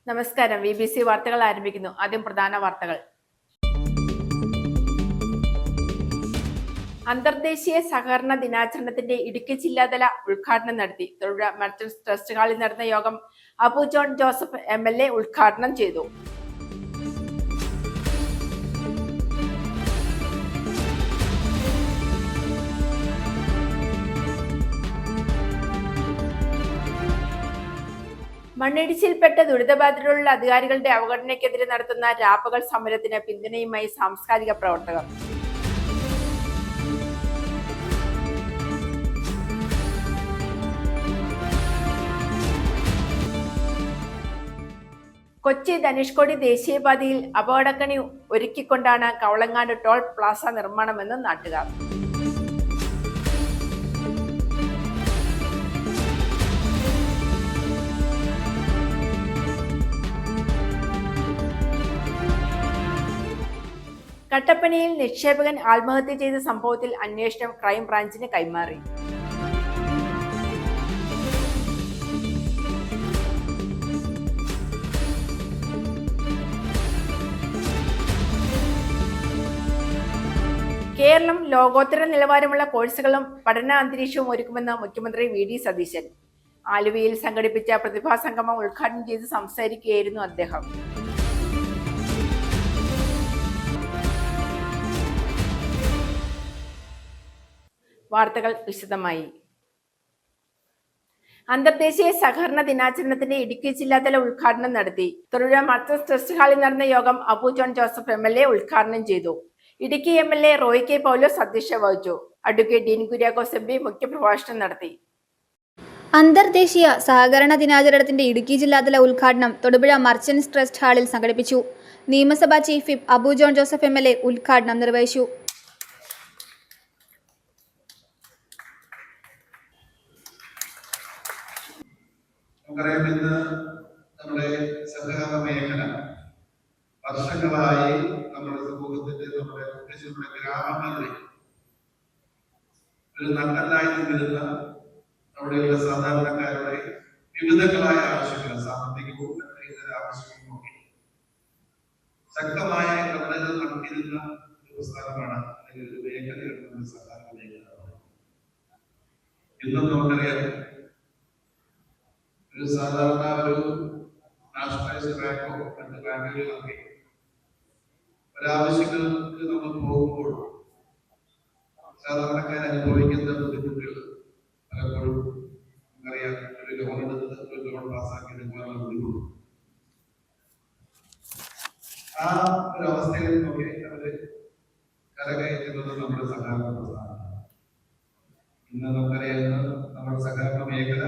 നമസ്കാരം. BBC വാർത്തകൾ ആരംഭിക്കുന്നു. ആദ്യം പ്രധാന വാർത്തകൾ. അന്തർദേശീയ സഹകരണ ദിനാചരണത്തിന്റെ ഇടുക്കി ജില്ലാതല ഉദ്ഘാടനം നടത്തി. തൊടുപുഴ മർച്ചന്റ്സ് ട്രസ്റ്റ് ഹാളിൽ നടന്ന യോഗം അബു ജോൺ ജോസഫ് MLA ഉദ്ഘാടനം ചെയ്തു. മണ്ണിടിച്ചിൽപ്പെട്ട ദുരിതബാധിതരുള്ള അധികാരികളുടെ അവഗണനയ്ക്കെതിരെ നടത്തുന്ന രാപ്പകൽ സമരത്തിന് പിന്തുണയുമായി സാംസ്കാരിക പ്രവർത്തകർ. കൊച്ചി ധനുഷ്കോടി ദേശീയപാതയിൽ അപകടക്കണി ഒരുക്കിക്കൊണ്ടാണ് കവളങ്ങാട് ടോൾ പ്ലാസ നിർമ്മാണമെന്ന് നാട്ടുകാർ. കട്ടപ്പനയിൽ നിക്ഷേപകൻ ആത്മഹത്യ ചെയ്ത സംഭവത്തിൽ അന്വേഷണം ക്രൈംബ്രാഞ്ചിന് കൈമാറി. കേരളം ലോകോത്തര നിലവാരമുള്ള കോഴ്സുകളും പഠന അന്തരീക്ഷവും ഒരുക്കുമെന്ന് മുഖ്യമന്ത്രി VD സതീശൻ. ആലുവയിൽ സംഘടിപ്പിച്ച പ്രതിഭാസംഗമം ഉദ്ഘാടനം ചെയ്ത് സംസാരിക്കുകയായിരുന്നു അദ്ദേഹം. വാർത്തകൾ വിശദമായി. അന്തർദേശീയ സഹകരണ ദിനാചരണത്തിന്റെ ഇടുക്കി ജില്ലാതല ഉദ്ഘാടനം നടത്തി. തൊടുപുഴ മർച്ചന്റ്സ് ട്രസ്റ്റ് ഹാളിൽ നടന്ന യോഗം അബു ജോൺ ജോസഫ് MLA ഉദ്ഘാടനം ചെയ്തു. ഇടുക്കി MLA റോയ് കെ പൗലോസ് അധ്യക്ഷത വഹിച്ചു. അഡ്വക്കേറ്റ് ഡീൻ കുര്യാക്കോസ് MP മുഖ്യപ്രഭാഷണം നടത്തി. അന്തർദേശീയ സഹകരണ ദിനാചരണത്തിന്റെ ഇടുക്കി ജില്ലാതല ഉദ്ഘാടനം തൊടുപുഴ മർച്ചന്റ്സ് ട്രസ്റ്റ് ഹാളിൽ സംഘടിപ്പിച്ചു. നിയമസഭാ chief whip Abu John Joseph MLA ഉദ്ഘാടനം നിർവഹിച്ചു. നമുക്കറിയാം, ഇന്ന് നമ്മുടെ സഹകരണ മേഖല വർഷങ്ങളായി നമ്മുടെ സമൂഹത്തിന്റെ നമ്മുടെ ഗ്രാമങ്ങളിൽ ഒരു നട്ടലായി നിന്നിരുന്ന അവിടെയുള്ള സാധാരണക്കാരുടെ വിവിധങ്ങളായ ആവശ്യങ്ങൾ, സാമ്പത്തികവും ഇതര ആവശ്യങ്ങളും ഒക്കെ ശക്തമായ ഇടപെടലുകൾ നടത്തിയിരുന്ന ഒരു പ്രസ്ഥാനമാണ്, അല്ലെങ്കിൽ ഒരു മേഖലയാണ് നമ്മുടെ സഹകരണ മേഖല. ഇന്നും നമുക്കറിയാം, ഒരു സാധാരണ ഒരു നാഷണലൈസ്ഡ് ബാങ്കോ മറ്റ് ബാങ്കുകളിലൊക്കെ ഒരാവശ്യങ്ങൾക്ക് നമ്മൾ പോകുമ്പോൾ സാധാരണക്കാർ അനുഭവിക്കുന്ന ബുദ്ധിമുട്ടുകൾ പലപ്പോഴും നമുക്കറിയാം. ഒരു ലോൺ എടുത്ത് ഒരു ലോൺ പാസ്സാക്കി എടുക്കാനുള്ള ബുദ്ധിമുട്ട്, ആ ഒരു അവസ്ഥയിൽ നോക്കി അവര് കരകയറ്റുന്നത് നമ്മുടെ സഹകരണ പ്രസ്ഥാനമാണ്. ഇന്ന് നമുക്കറിയാവുന്ന നമ്മുടെ സഹകരണ മേഖല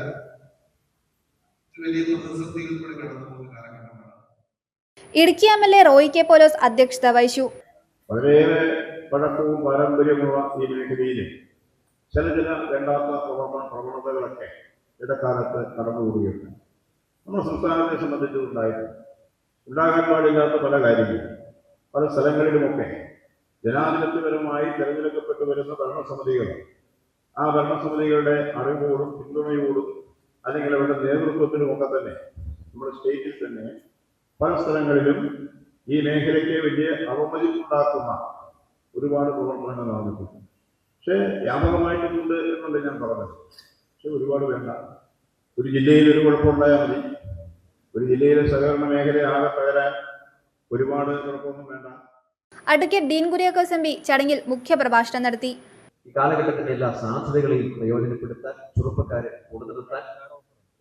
ഇടുക്കി MLA റോയ് കെ പൗലോസ് അധ്യക്ഷത വഹിച്ചു. വളരെയേറെ പഴക്കവും പാരമ്പര്യമുള്ള ഈ മേഖലയിൽ ചില വേണ്ടാത്ത പ്രവണതകളൊക്കെ ഇടക്കാലത്ത് കടന്നുകൂടിയുണ്ട്. നമ്മുടെ സംസ്ഥാനത്തെ ഉണ്ടാകാൻ പാടില്ലാത്ത പല കാര്യങ്ങളും പല സ്ഥലങ്ങളിലുമൊക്കെ ജനാധിപത്യപരമായി തെരഞ്ഞെടുക്കപ്പെട്ടു വരുന്ന ഭരണസമിതികൾ, ആ ഭരണസമിതികളുടെ അറിവോടും പിന്തുണയോടും അല്ലെങ്കിൽ അവരുടെ നേതൃത്വത്തിനുമൊക്കെ തന്നെ നമ്മുടെ സ്റ്റേറ്റിൽ തന്നെ പല സ്ഥലങ്ങളിലും ഈ മേഖലയ്ക്ക് വലിയ അവമതിപ്പുണ്ടാക്കുന്ന ഒരുപാട് പ്രവർത്തനങ്ങൾ നടന്നിട്ടുണ്ട്. പക്ഷേ വ്യാപകമായിട്ടുണ്ട് എന്നല്ല ഞാൻ പറഞ്ഞത്. പക്ഷെ ഒരുപാട് വേണ്ട. ഒരു ജില്ലയിൽ ഒരു കുഴപ്പമുണ്ടായാൽ മതി. ഒരു ജില്ലയിലെ സഹകരണ മേഖല ആകെ തകരാൻ ഒരുപാട് കുഴപ്പമൊന്നും വേണ്ട. അഡ്വക്കേറ്റ് ഡീൻ കുര്യാക്കോസ് MP ചടങ്ങിൽ മുഖ്യപ്രഭാഷണം നടത്തി. ഈ കാലഘട്ടത്തിന്റെ എല്ലാ സാധ്യതകളെയും പ്രയോജനപ്പെടുത്താൻ, ചെറുപ്പക്കാരെ കൂടുതലെത്താൻ,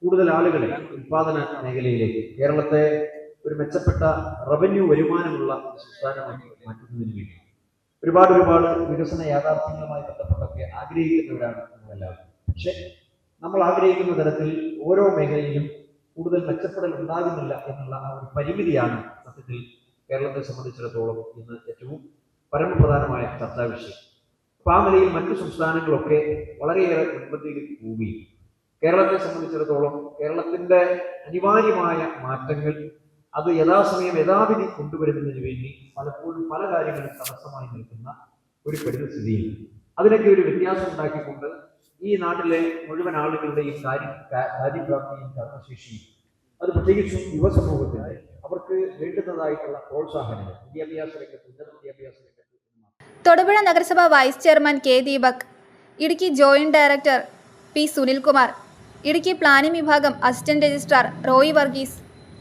കൂടുതൽ ആളുകളെ ഉത്പാദന മേഖലയിലേക്ക്, കേരളത്തെ ഒരു മെച്ചപ്പെട്ട റവന്യൂ വരുമാനമുള്ള സംസ്ഥാനമാക്കി മാറ്റുന്നതിന് വേണ്ടി ഒരുപാട് വികസന യാഥാർത്ഥ്യങ്ങളുമായി ബന്ധപ്പെട്ടൊക്കെ ആഗ്രഹിക്കുന്നവരാണ് നമ്മളെല്ലാവരും. പക്ഷെ നമ്മൾ ആഗ്രഹിക്കുന്ന തരത്തിൽ ഓരോ മേഖലയിലും കൂടുതൽ മെച്ചപ്പെടൽ ഉണ്ടാകുന്നില്ല എന്നുള്ള ആ ഒരു പരിമിതിയാണ് സത്യത്തിൽ കേരളത്തെ സംബന്ധിച്ചിടത്തോളം ഇന്ന് ഏറ്റവും പരമപ്രധാനമായ ചർച്ചാ വിഷയം. അപ്പോൾ ആ നിലയിൽ മറ്റു സംസ്ഥാനങ്ങളൊക്കെ വളരെയേറെ മുൻപന്തിയിലേക്ക് പോവുകയും കേരളത്തെ സംബന്ധിച്ചിടത്തോളം കേരളത്തിന്റെ അനിവാര്യമായ മാറ്റങ്ങൾ അത് യഥാസമയം യഥാവിധി കൊണ്ടുവരുന്നതിന് വേണ്ടി പലപ്പോഴും പല കാര്യങ്ങളും തടസ്സമായി നിൽക്കുന്ന ഒരു പരിസ്ഥിതിയിൽ അതിനൊക്കെ ഒരു വ്യത്യാസം ഉണ്ടാക്കിക്കൊണ്ട് ഈ നാട്ടിലെ മുഴുവൻ ആളുകളുടെയും കാര്യപ്രാപ്തിയും കർമ്മശേഷിയും അത് പ്രത്യേകിച്ചും യുവസമൂഹത്തിന് അവർക്ക് വേണ്ടുന്നതായിട്ടുള്ള പ്രോത്സാഹനങ്ങൾ വിദ്യാഭ്യാസ രംഗത്ത്, ഉന്നത വിദ്യാഭ്യാസ രംഗത്ത്. തൊടുപുഴ നഗരസഭ vice chairman K Deepak, Idukki joint director P Sunilkumar, Idukki planning വിഭാഗം അസിസ്റ്റന്റ് രജിസ്ട്രാർ റോയി വർഗീസ്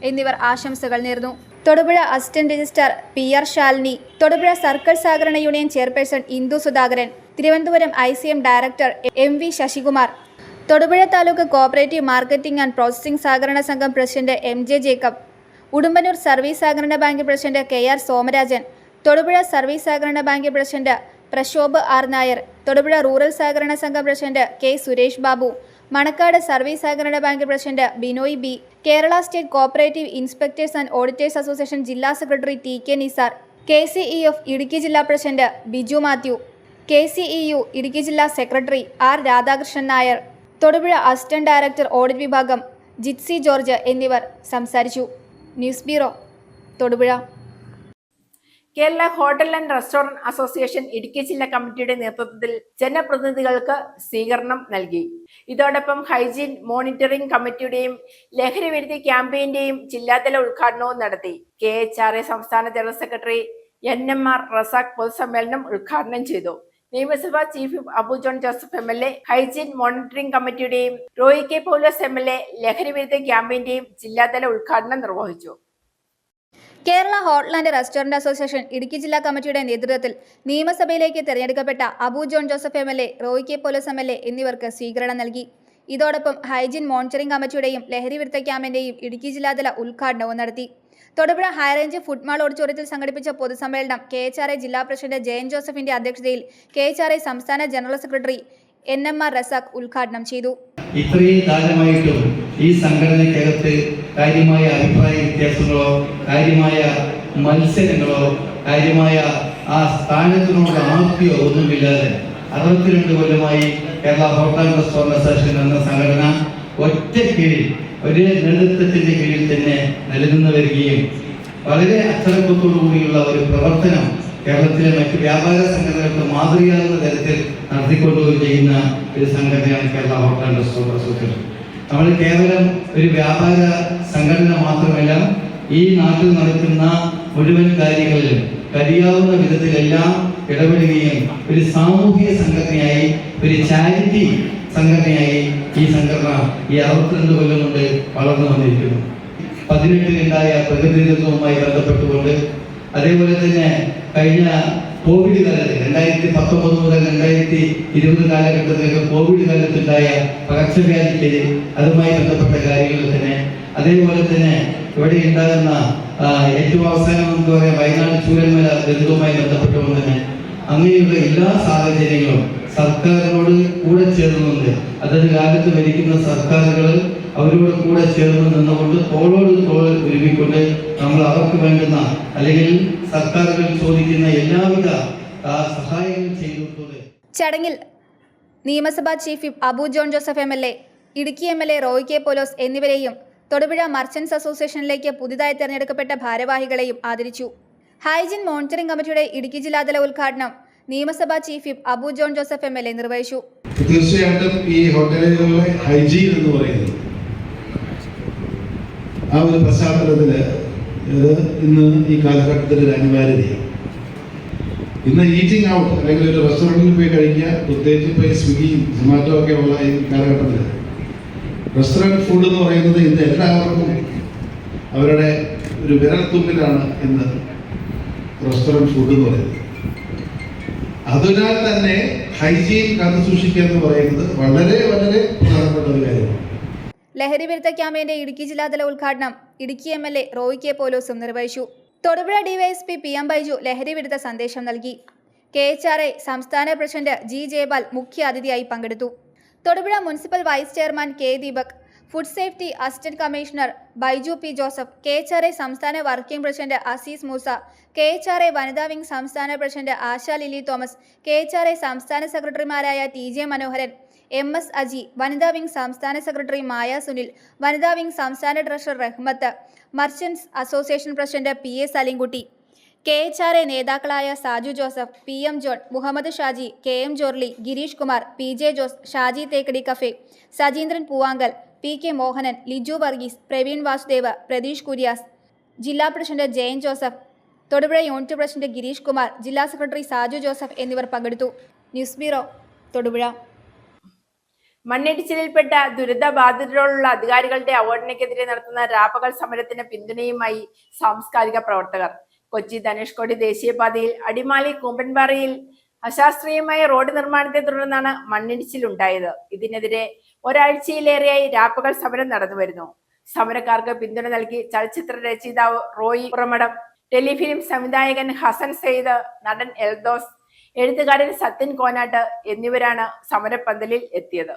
എന്നിവർ ആശംസകൾ നേർന്നു. Thodupuzha assistant registrar P R Shalini, Thodupuzha circle സഹകരണ union chairperson Indu Sudhakaran, Thiruvananthapuram ICM director MV Sasikumar, Thodupuzha taluk cooperative marketing and processing സഹകരണ സംഘം president MJ Jacob, Udumbannoor service സഹകരണ bank president KR Somarajan, Thodupuzha service സഹകരണ bank president Prashobh R Nair, Thodupuzha rural സഹകരണ സംഘം president K Suresh Babu, Manakkad service സഹകരണ bank president Binoy B, Kerala state cooperative inspectors and auditors association ജില്ലാ secretary TK Nisar, KCEF Idukki ജില്ലാ president Biju Mathew, KCEU Idukki ജില്ലാ secretary R Radhakrishnan Nair, Thodupuzha assistant director audit വിഭാഗം ജിത്സി ജോർജ് എന്നിവർ സംസാരിച്ചു. News bureau, Thodupuzha. Kerala hotel and restaurant association Idukki ജില്ലാ കമ്മിറ്റിയുടെ നേതൃത്വത്തിൽ ജനപ്രതിനിധികൾക്ക് സ്വീകരണം നൽകി. ഇതോടൊപ്പം ഹൈജീൻ മോണിറ്ററിംഗ് കമ്മിറ്റിയുടെയും ലഹരി വിരുദ്ധ ക്യാമ്പയിന്റെയും ജില്ലാതല ഉദ്ഘാടനവും നടത്തി. KHRA സംസ്ഥാന ജനറൽ സെക്രട്ടറി NMR റസാഖ് പൊതുസമ്മേളനം ഉദ്ഘാടനം ചെയ്തു. നിയമസഭാ chief whip Abu John Joseph MLA, hygiene monitoring കമ്മിറ്റിയുടെയും റോയി കെ പൗലോസ് MLA ലഹരി വിരുദ്ധ ക്യാമ്പയിന്റെയും ജില്ലാതല ഉദ്ഘാടനം നിർവഹിച്ചു. Kerala hotel and restaurant association Idukki ജില്ലാ കമ്മിറ്റിയുടെ നേതൃത്വത്തിൽ നിയമസഭയിലേക്ക് തെരഞ്ഞെടുക്കപ്പെട്ട Abu John Joseph MLA, Roy K Paulose MLA എന്നിവർക്ക് സ്വീകരണം നൽകി. ഇതോടൊപ്പം ഹൈജീൻ മോണിറ്ററിംഗ് കമ്മിറ്റിയുടെയും ലഹരി വിരുദ്ധ ക്യാമ്പിന്റെയും ഇടുക്കി ജില്ലാതല ഉദ്ഘാടനവും നടത്തി. തൊടുപുഴ ഹൈറേഞ്ച് ഫുഡ് മാൾ ഓഡിറ്റോറിയത്തിൽ സംഘടിപ്പിച്ച പൊതുസമ്മേളനം KHRA ജില്ലാ പ്രസിഡന്റ് ജയൻ ജോസഫിന്റെ അധ്യക്ഷതയിൽ KHRA സംസ്ഥാന ജനറൽ സെക്രട്ടറി NMR റസാഖ് ഉദ്ഘാടനം ചെയ്തു. ഇത്രയും കാലമായിട്ടും ഈ സംഘടനയ്ക്കകത്ത് കാര്യമായ അഭിപ്രായ വ്യത്യാസങ്ങളോ കാര്യമായ മത്സരങ്ങളോ കാര്യമായ ആ സ്ഥാനത്തിനോട് ആർത്തിയോ ഒന്നുമില്ലാതെ 62 കൊല്ലമായി Kerala hotel and restaurant association എന്ന സംഘടന ഒറ്റ കീഴിൽ ഒരേ നേതൃത്വത്തിന്റെ കീഴിൽ തന്നെ നിലനിന്ന് വരികയും വളരെ അച്ചടക്കത്തോടുകൂടിയുള്ള ഒരു പ്രവർത്തനം കേരളത്തിലെ മറ്റ് വ്യാപാര സംഘടനകൾക്ക് മാതൃകയാകുന്ന തരത്തിൽ നടത്തിക്കൊണ്ടുപോയി ചെയ്യുന്ന ഒരു സംഘടനയാണ് Kerala hotel and restaurant association. നമ്മൾ കേവലം ഒരു വ്യാപാര സംഘടന മാത്രമല്ല, ഈ നാട്ടിൽ നടക്കുന്ന മുഴുവൻ കാര്യങ്ങളിലും കഴിയാവുന്ന വിധത്തിലെല്ലാം ഇടപെടുകയും ഒരു സാമൂഹിക സംഘടനയായി, ഒരു ചാരിറ്റി സംഘടനയായി ഈ സംഘടന ഈ 62 കൊല്ലം കൊണ്ട് വളർന്നു വന്നിരിക്കുന്നു. 18-ലുണ്ടായ പ്രകൃതി ദുരന്തവുമായി ബന്ധപ്പെട്ടുകൊണ്ട്, അതേപോലെ തന്നെ കഴിഞ്ഞ കോവിഡ് കാലത്ത് 2019 മുതൽ 2020 കാലഘട്ടത്തിലേക്ക് കോവിഡ് കാലത്തുണ്ടായ പകർച്ചവ്യാധിക്ക് അതുമായി ബന്ധപ്പെട്ട കാര്യങ്ങൾ തന്നെ, അതേപോലെ തന്നെ ഇവിടെ ഉണ്ടാകുന്ന ഏറ്റവും അവസാനം നമുക്ക് പറയാം വയനാട് ചൂരന്മല ദുരന്തവുമായി ബന്ധപ്പെട്ടുകൊണ്ട് തന്നെ അങ്ങനെയുള്ള എല്ലാ സാഹചര്യങ്ങളും സർക്കാരിനോട് കൂടെ ചേർന്നുകൊണ്ട്, അതത് കാലത്ത് ഭരിക്കുന്ന സർക്കാരുകൾ അവരോട് കൂടെ ചേർന്ന് നിന്നുകൊണ്ട് തോളോട് തോൾ ഒരുമിക്കൊണ്ട് നമ്മൾ അവർക്ക് വേണ്ടുന്ന അല്ലെങ്കിൽ സർക്കാരുകൾ ചോദിക്കുന്ന എല്ലാവിധ സഹായങ്ങളും ചെയ്തുകൊണ്ട്. ചടങ്ങിൽ നിയമസഭാ chief whip Abu John Joseph MLA, Idukki MLA Roy K Paulose എന്നിവരെയും തൊടുപുഴ മർച്ചന്റ്സ് അസോസിയേഷനിലേക്ക് പുതുതായി തെരഞ്ഞെടുക്കപ്പെട്ട ഭാരവാഹികളെയും ആദരിച്ചു. ഹൈജീൻ മോണിറ്ററിംഗ് കമ്മിറ്റിയുടെ ഇടുക്കി ജില്ലാതല ഉദ്ഘാടനം നിയമസഭാ chief whip Abu John Joseph MLA നിർവഹിച്ചു. തീർച്ചയായിട്ടും ഈ ഹോട്ടലുകളിലെ ഹൈജീൻ എന്ന് പറയുന്നത് ആ ഒരു പശ്ചാത്തലത്തിൽ ഇന്ന് ഈ കാലഘട്ടത്തിൽ ഒരു അനിവാര്യതയാണ്. ഇന്ന് ഈറ്റിംഗ് ഔട്ട് അല്ലെങ്കിൽ ഒരു റെസ്റ്റോറൻറ്റിൽ പോയി കഴിക്കുക, പ്രത്യേകിച്ച് ഇപ്പോൾ ഈ സ്വിഗ്ഗിയും സൊമാറ്റോ ഒക്കെ ഉള്ള ഈ കാലഘട്ടത്തിൽ റെസ്റ്റോറൻറ്റ് ഫുഡ് എന്ന് പറയുന്നത് ഇന്ന് എല്ലാവർക്കും അവരുടെ ഒരു വിരൽത്തുമ്പിലാണ് ഇന്ന് റെസ്റ്റോറൻറ്റ് ഫുഡ് എന്ന് പറയുന്നത്. അതിനാൽ തന്നെ ഹൈജീൻ കാത്തു സൂക്ഷിക്കുക എന്ന് പറയുന്നത് വളരെ വളരെ പ്രധാനപ്പെട്ട ഒരു കാര്യമാണ്. ലഹരി വിരുദ്ധ ക്യാമ്പയിന്റെ ഇടുക്കി ജില്ലാതല ഉദ്ഘാടനം ഇടുക്കി MLA റോയി കെ പൗലോസും നിർവഹിച്ചു. തൊടുപുഴ DYSP PM ബൈജു ലഹരി വിരുദ്ധ സന്ദേശം നൽകി. KHRA സംസ്ഥാന പ്രസിഡന്റ് G ജയപാൽ മുഖ്യ അതിഥിയായി പങ്കെടുത്തു. Thodupuzha municipal vice chairman K Deepak, food safety assistant commissioner Baiju P Joseph, KHRA സംസ്ഥാന working president Azeez Moosa, KHRA വനിതാ വിംഗ് സംസ്ഥാന president Asha Lily Thomas, KHRA സംസ്ഥാന സെക്രട്ടറിമാരായ TJ മനോഹരൻ, MS അജി, വനിതാ വിംഗ് സംസ്ഥാന സെക്രട്ടറി മായ സുനിൽ, വനിതാ വിംഗ് സംസ്ഥാന treasurer Rahmath, merchants association president PA Salimkutty, KHRA നേതാക്കളായ Saju Joseph, PM John, Muhammad Shaji, KM Jorly, Girish Kumar, PJ Jose, Shaji Thekkady cafe, Sajeendran Poovankal, PK Mohanan, Liju Varghese, Praveen Vasudev, Pratheesh Kuriyas, ജില്ലാ president Jayan Joseph, Thodupuzha unit president Girish Kumar, ജില്ലാ സെക്രട്ടറി സാജു ജോസഫ് എന്നിവർ പങ്കെടുത്തു. News bureau, Thodupuzha. മണ്ണിടിച്ചിലിൽപ്പെട്ട ദുരിതബാധിതരോടുള്ള അധികാരികളുടെ അവഗണനയ്ക്കെതിരെ നടത്തുന്ന രാപ്പകൽ സമരത്തിന് പിന്തുണയുമായി സാംസ്കാരിക പ്രവർത്തകർ. കൊച്ചി ധനുഷ്കോടി ദേശീയപാതയിൽ അടിമാലി കൂമ്പൻപാറയിൽ അശാസ്ത്രീയമായ റോഡ് നിർമ്മാണത്തെ തുടർന്നാണ് മണ്ണിടിച്ചിലുണ്ടായത്. ഇതിനെതിരെ ഒരാഴ്ചയിലേറെയായി രാപ്പകൽ സമരം നടന്നുവരുന്നു. സമരക്കാർക്ക് പിന്തുണ നൽകി ചലച്ചിത്ര രചയിതാവ് റോയി പുറമടം, ടെലിഫിലിം സംവിധായകൻ ഹസൻ സെയ്ദ്, നടൻ എൽദോസ്, എഴുത്തുകാരൻ സത്യൻ കോനാട്ട് എന്നിവരാണ് സമരപ്പന്തലിൽ എത്തിയത്.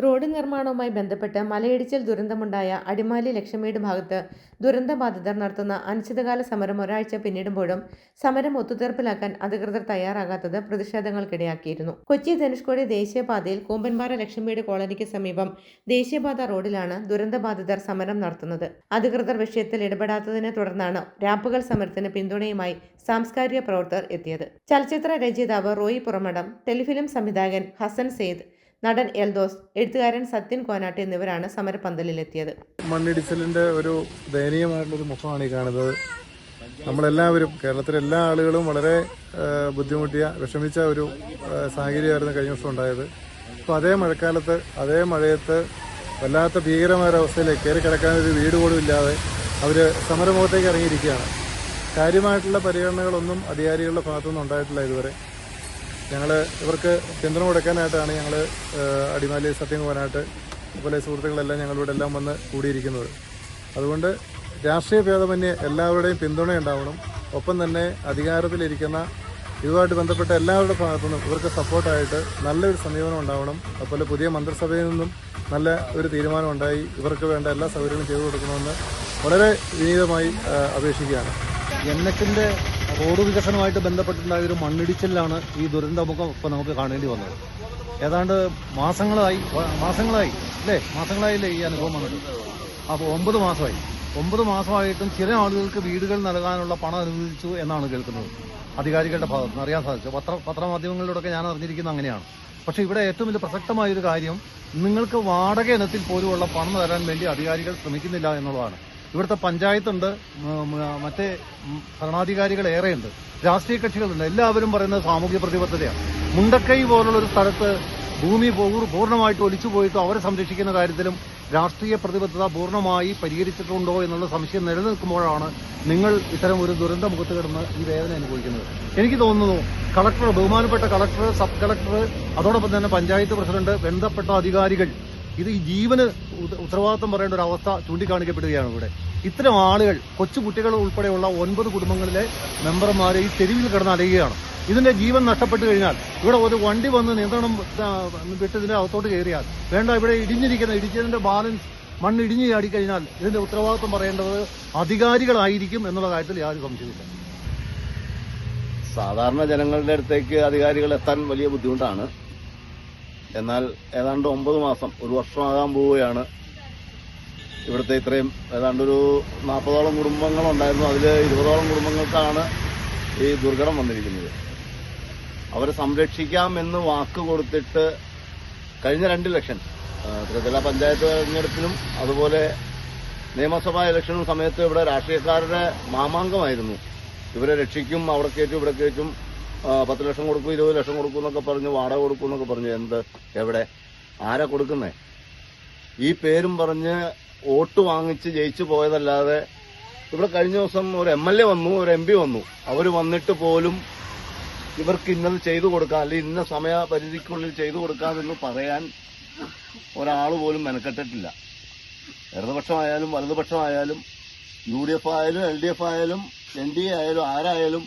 റോഡ് നിർമ്മാണവുമായി ബന്ധപ്പെട്ട് മലയിടിച്ചിൽ ദുരന്തമുണ്ടായ അടിമാലി ലക്ഷമേട് ഭാഗത്ത് ദുരന്തബാധിതർ നടത്തുന്ന അനിശ്ചിതകാല സമരം ഒരാഴ്ച പിന്നിടുമ്പോഴും സമരം ഒത്തുതീർപ്പിലാക്കാൻ അധികൃതർ തയ്യാറാകാത്തത് പ്രതിഷേധങ്ങൾക്കിടയാക്കിയിരുന്നു. കൊച്ചി ധനുഷ്കോടി ദേശീയപാതയിൽ കൂമ്പൻപാറ ലക്ഷമേട് കോളനിക്ക് സമീപം ദേശീയപാത റോഡിലാണ് ദുരന്തബാധിതർ സമരം നടത്തുന്നത്. അധികൃതർ വിഷയത്തിൽ ഇടപെടാത്തതിനെ തുടർന്നാണ് രാപ്പകൽ സമരത്തിന് പിന്തുണയുമായി സാംസ്കാരിക പ്രവർത്തകർ എത്തിയത്. ചലച്ചിത്ര രചയിതാവ് റോയി പുറമടം, ടെലിഫിലിം സംവിധായകൻ ഹസൻ സെയ്ദ്, നടൻ എൽദോസ്, എഴുത്തുകാരൻ സത്യൻ കോനാട്ട് എന്നിവരാണ് സമരപ്പന്തലിലെത്തിയത്. മണ്ണിടിച്ചിലിൻ്റെ ഒരു ദയനീയമായിട്ടുള്ളൊരു മുഖമാണ് ഈ കാണുന്നത്. നമ്മളെല്ലാവരും, കേരളത്തിലെ എല്ലാ ആളുകളും വളരെ ബുദ്ധിമുട്ടിയ, വിഷമിച്ച ഒരു സാഹചര്യമായിരുന്നു കഴിഞ്ഞ വർഷം ഉണ്ടായത്. അപ്പോൾ അതേ മഴക്കാലത്ത്, അതേ മഴയത്ത് വല്ലാത്ത ഭീകരമായ അവസ്ഥയിലേക്ക് കയറി കിടക്കാനൊരു വീട് പോലും ഇല്ലാതെ അവർ സമരമുഖത്തേക്ക് ഇറങ്ങിയിരിക്കുകയാണ്. കാര്യമായിട്ടുള്ള പരിഗണനകളൊന്നും അധികാരികളുടെ ഭാഗത്തുനിന്ന് ഉണ്ടായിട്ടില്ല ഇതുവരെ. ഞങ്ങൾ ഇവർക്ക് പിന്തുണ കൊടുക്കാനായിട്ടാണ് ഞങ്ങൾ അടിമാലി സത്യകുമാരായിട്ട് അതുപോലെ സുഹൃത്തുക്കളെല്ലാം ഞങ്ങളിവിടെ എല്ലാം വന്ന് കൂടിയിരിക്കുന്നത്. അതുകൊണ്ട് രാഷ്ട്രീയ ഭേദമന്യേ എല്ലാവരുടെയും പിന്തുണ ഉണ്ടാവണം. ഒപ്പം തന്നെ അധികാരത്തിലിരിക്കുന്ന ഇതുമായിട്ട് ബന്ധപ്പെട്ട എല്ലാവരുടെ ഭാഗത്തുനിന്നും ഇവർക്ക് സപ്പോർട്ടായിട്ട് നല്ലൊരു സമീപനം ഉണ്ടാവണം. അതുപോലെ പുതിയ മന്ത്രിസഭയിൽ നിന്നും നല്ല ഒരു തീരുമാനം ഉണ്ടായി ഇവർക്ക് വേണ്ട എല്ലാ സൗകര്യങ്ങളും ചെയ്തു കൊടുക്കണമെന്ന് വളരെ വിനീതമായി അപേക്ഷിക്കുകയാണ്. NHന്റെ റോഡ് വികസനവുമായിട്ട് ബന്ധപ്പെട്ടുണ്ടായ ഒരു മണ്ണിടിച്ചിലാണ് ഈ ദുരന്തമുഖം ഇപ്പോൾ നമുക്ക് കാണേണ്ടി വന്നത്. ഏതാണ്ട് മാസങ്ങളായില്ലേ ഈ അനുഭവം വന്നത്. അപ്പോൾ 9 മാസമായി. 9 മാസമായിട്ടും ചില ആളുകൾക്ക് വീടുകൾ നൽകാനുള്ള പണം അനുവദിച്ചു എന്നാണ് കേൾക്കുന്നത് അധികാരികളുടെ ഭാഗത്ത് നിന്ന് അറിയാൻ സാധിച്ചു. പത്രമാധ്യമങ്ങളിലൂടെയൊക്കെ ഞാൻ അറിഞ്ഞിരിക്കുന്നത് അങ്ങനെയാണ്. പക്ഷേ ഇവിടെ ഏറ്റവും വലിയ പ്രസക്തമായൊരു കാര്യം, നിങ്ങൾക്ക് വാടക ഇനത്തിൽ പോലുമുള്ള പണം തരാൻ വേണ്ടി അധികാരികൾ ശ്രമിക്കുന്നില്ല എന്നുള്ളതാണ്. ഇവിടുത്തെ പഞ്ചായത്തുണ്ട്, മറ്റേ ഭരണാധികാരികൾ ഏറെയുണ്ട്, രാഷ്ട്രീയ കക്ഷികളുണ്ട്. എല്ലാവരും പറയുന്നത് സാമൂഹ്യ പ്രതിബദ്ധതയാണ്. മുണ്ടക്കൈ പോലുള്ളൊരു സ്ഥലത്ത് ഭൂമി പൂർണ്ണമായിട്ട് ഒലിച്ചു പോയിട്ട് അവരെ സംരക്ഷിക്കുന്ന കാര്യത്തിലും രാഷ്ട്രീയ പ്രതിബദ്ധത പൂർണ്ണമായി പരിഹരിച്ചിട്ടുണ്ടോ എന്നുള്ള സംശയം നിലനിൽക്കുമ്പോഴാണ് നിങ്ങൾ ഇത്തരം ഒരു ദുരന്തമുഖത്ത് കിടന്ന് ഈ വേദന അനുഭവിക്കുന്നത്. എനിക്ക് തോന്നുന്നു കളക്ടർ, ബഹുമാനപ്പെട്ട കളക്ടർ, സബ് കളക്ടർ, അതോടൊപ്പം തന്നെ പഞ്ചായത്ത് പ്രസിഡന്റ്, ബന്ധപ്പെട്ട അധികാരികൾ ഇത് ഈ ജീവന് ഉത്തരവാദിത്വം പറയേണ്ട ഒരു അവസ്ഥ ചൂണ്ടിക്കാണിക്കപ്പെടുകയാണ്. ഇവിടെ ഇത്തരം ആളുകൾ, കൊച്ചുകുട്ടികൾ ഉൾപ്പെടെയുള്ള 9 കുടുംബങ്ങളിലെ മെമ്പർമാരെ ഈ തെരുവിൽ കിടന്ന് അലയുകയാണ്. ഇതിന്റെ ജീവൻ നഷ്ടപ്പെട്ടു കഴിഞ്ഞാൽ, ഇവിടെ ഒരു വണ്ടി വന്ന് നിയന്ത്രണം വിട്ട് ഇതിന്റെ അകത്തോട്ട് കയറിയാൽ വേണ്ട, ഇവിടെ ഇടിച്ചതിന്റെ ബാലൻസ് മണ്ണ് ഇടിഞ്ഞു ചാടിക്കഴിഞ്ഞാൽ ഇതിന്റെ ഉത്തരവാദിത്വം പറയേണ്ടത് അധികാരികളായിരിക്കും എന്നുള്ള കാര്യത്തിൽ യാതൊരു സംശയമില്ല. സാധാരണ ജനങ്ങളുടെ അടുത്തേക്ക് അധികാരികൾ എത്താൻ വലിയ ബുദ്ധിമുട്ടാണ്. എന്നാൽ ഏതാണ്ട് 9 മാസം, ഒരു വർഷമാകാൻ പോവുകയാണ്. ഇവിടുത്തെ ഇത്രയും ഏതാണ്ടൊരു 40ഓളം കുടുംബങ്ങളുണ്ടായിരുന്നു. അതിൽ 20ഓളം കുടുംബങ്ങൾക്കാണ് ഈ ദുർഘടം വന്നിരിക്കുന്നത്. അവരെ സംരക്ഷിക്കാമെന്ന് വാക്ക് കൊടുത്തിട്ട് കഴിഞ്ഞ 2 ഇലക്ഷൻ, ത്രിതല പഞ്ചായത്ത് തെരഞ്ഞെടുപ്പിനും അതുപോലെ നിയമസഭാ ഇലക്ഷനും സമയത്ത് ഇവിടെ രാഷ്ട്രീയക്കാരുടെ മാമാങ്കമായിരുന്നു. ഇവരെ രക്ഷിക്കും, അവിടെ കയറ്റും, ഇവിടെ കയറ്റും, 10 ലക്ഷം കൊടുക്കും, 20 ലക്ഷം കൊടുക്കും എന്നൊക്കെ പറഞ്ഞ്, വാടക കൊടുക്കും എന്നൊക്കെ പറഞ്ഞു. എന്ത്, എവിടെ, ആരാ കൊടുക്കുന്നേ? ഈ പേരും പറഞ്ഞ് വോട്ട് വാങ്ങിച്ച് ജയിച്ചു പോയതല്ലാതെ ഇവിടെ കഴിഞ്ഞ ദിവസം ഒരു MLA വന്നു, ഒരു MP വന്നു. അവർ വന്നിട്ട് പോലും ഇവർക്ക് ഇന്നത് ചെയ്തു കൊടുക്കാം, അല്ലെങ്കിൽ ഇന്ന സമയപരിധിക്കുള്ളിൽ ചെയ്തു കൊടുക്കാമെന്ന് പറയാൻ ഒരാൾ പോലും മെനക്കെട്ടിട്ടില്ല. ഇടതുപക്ഷമായാലും വലതുപക്ഷമായാലും UDF ആയാലും LDF ആയാലും NDA ആയാലും ആരായാലും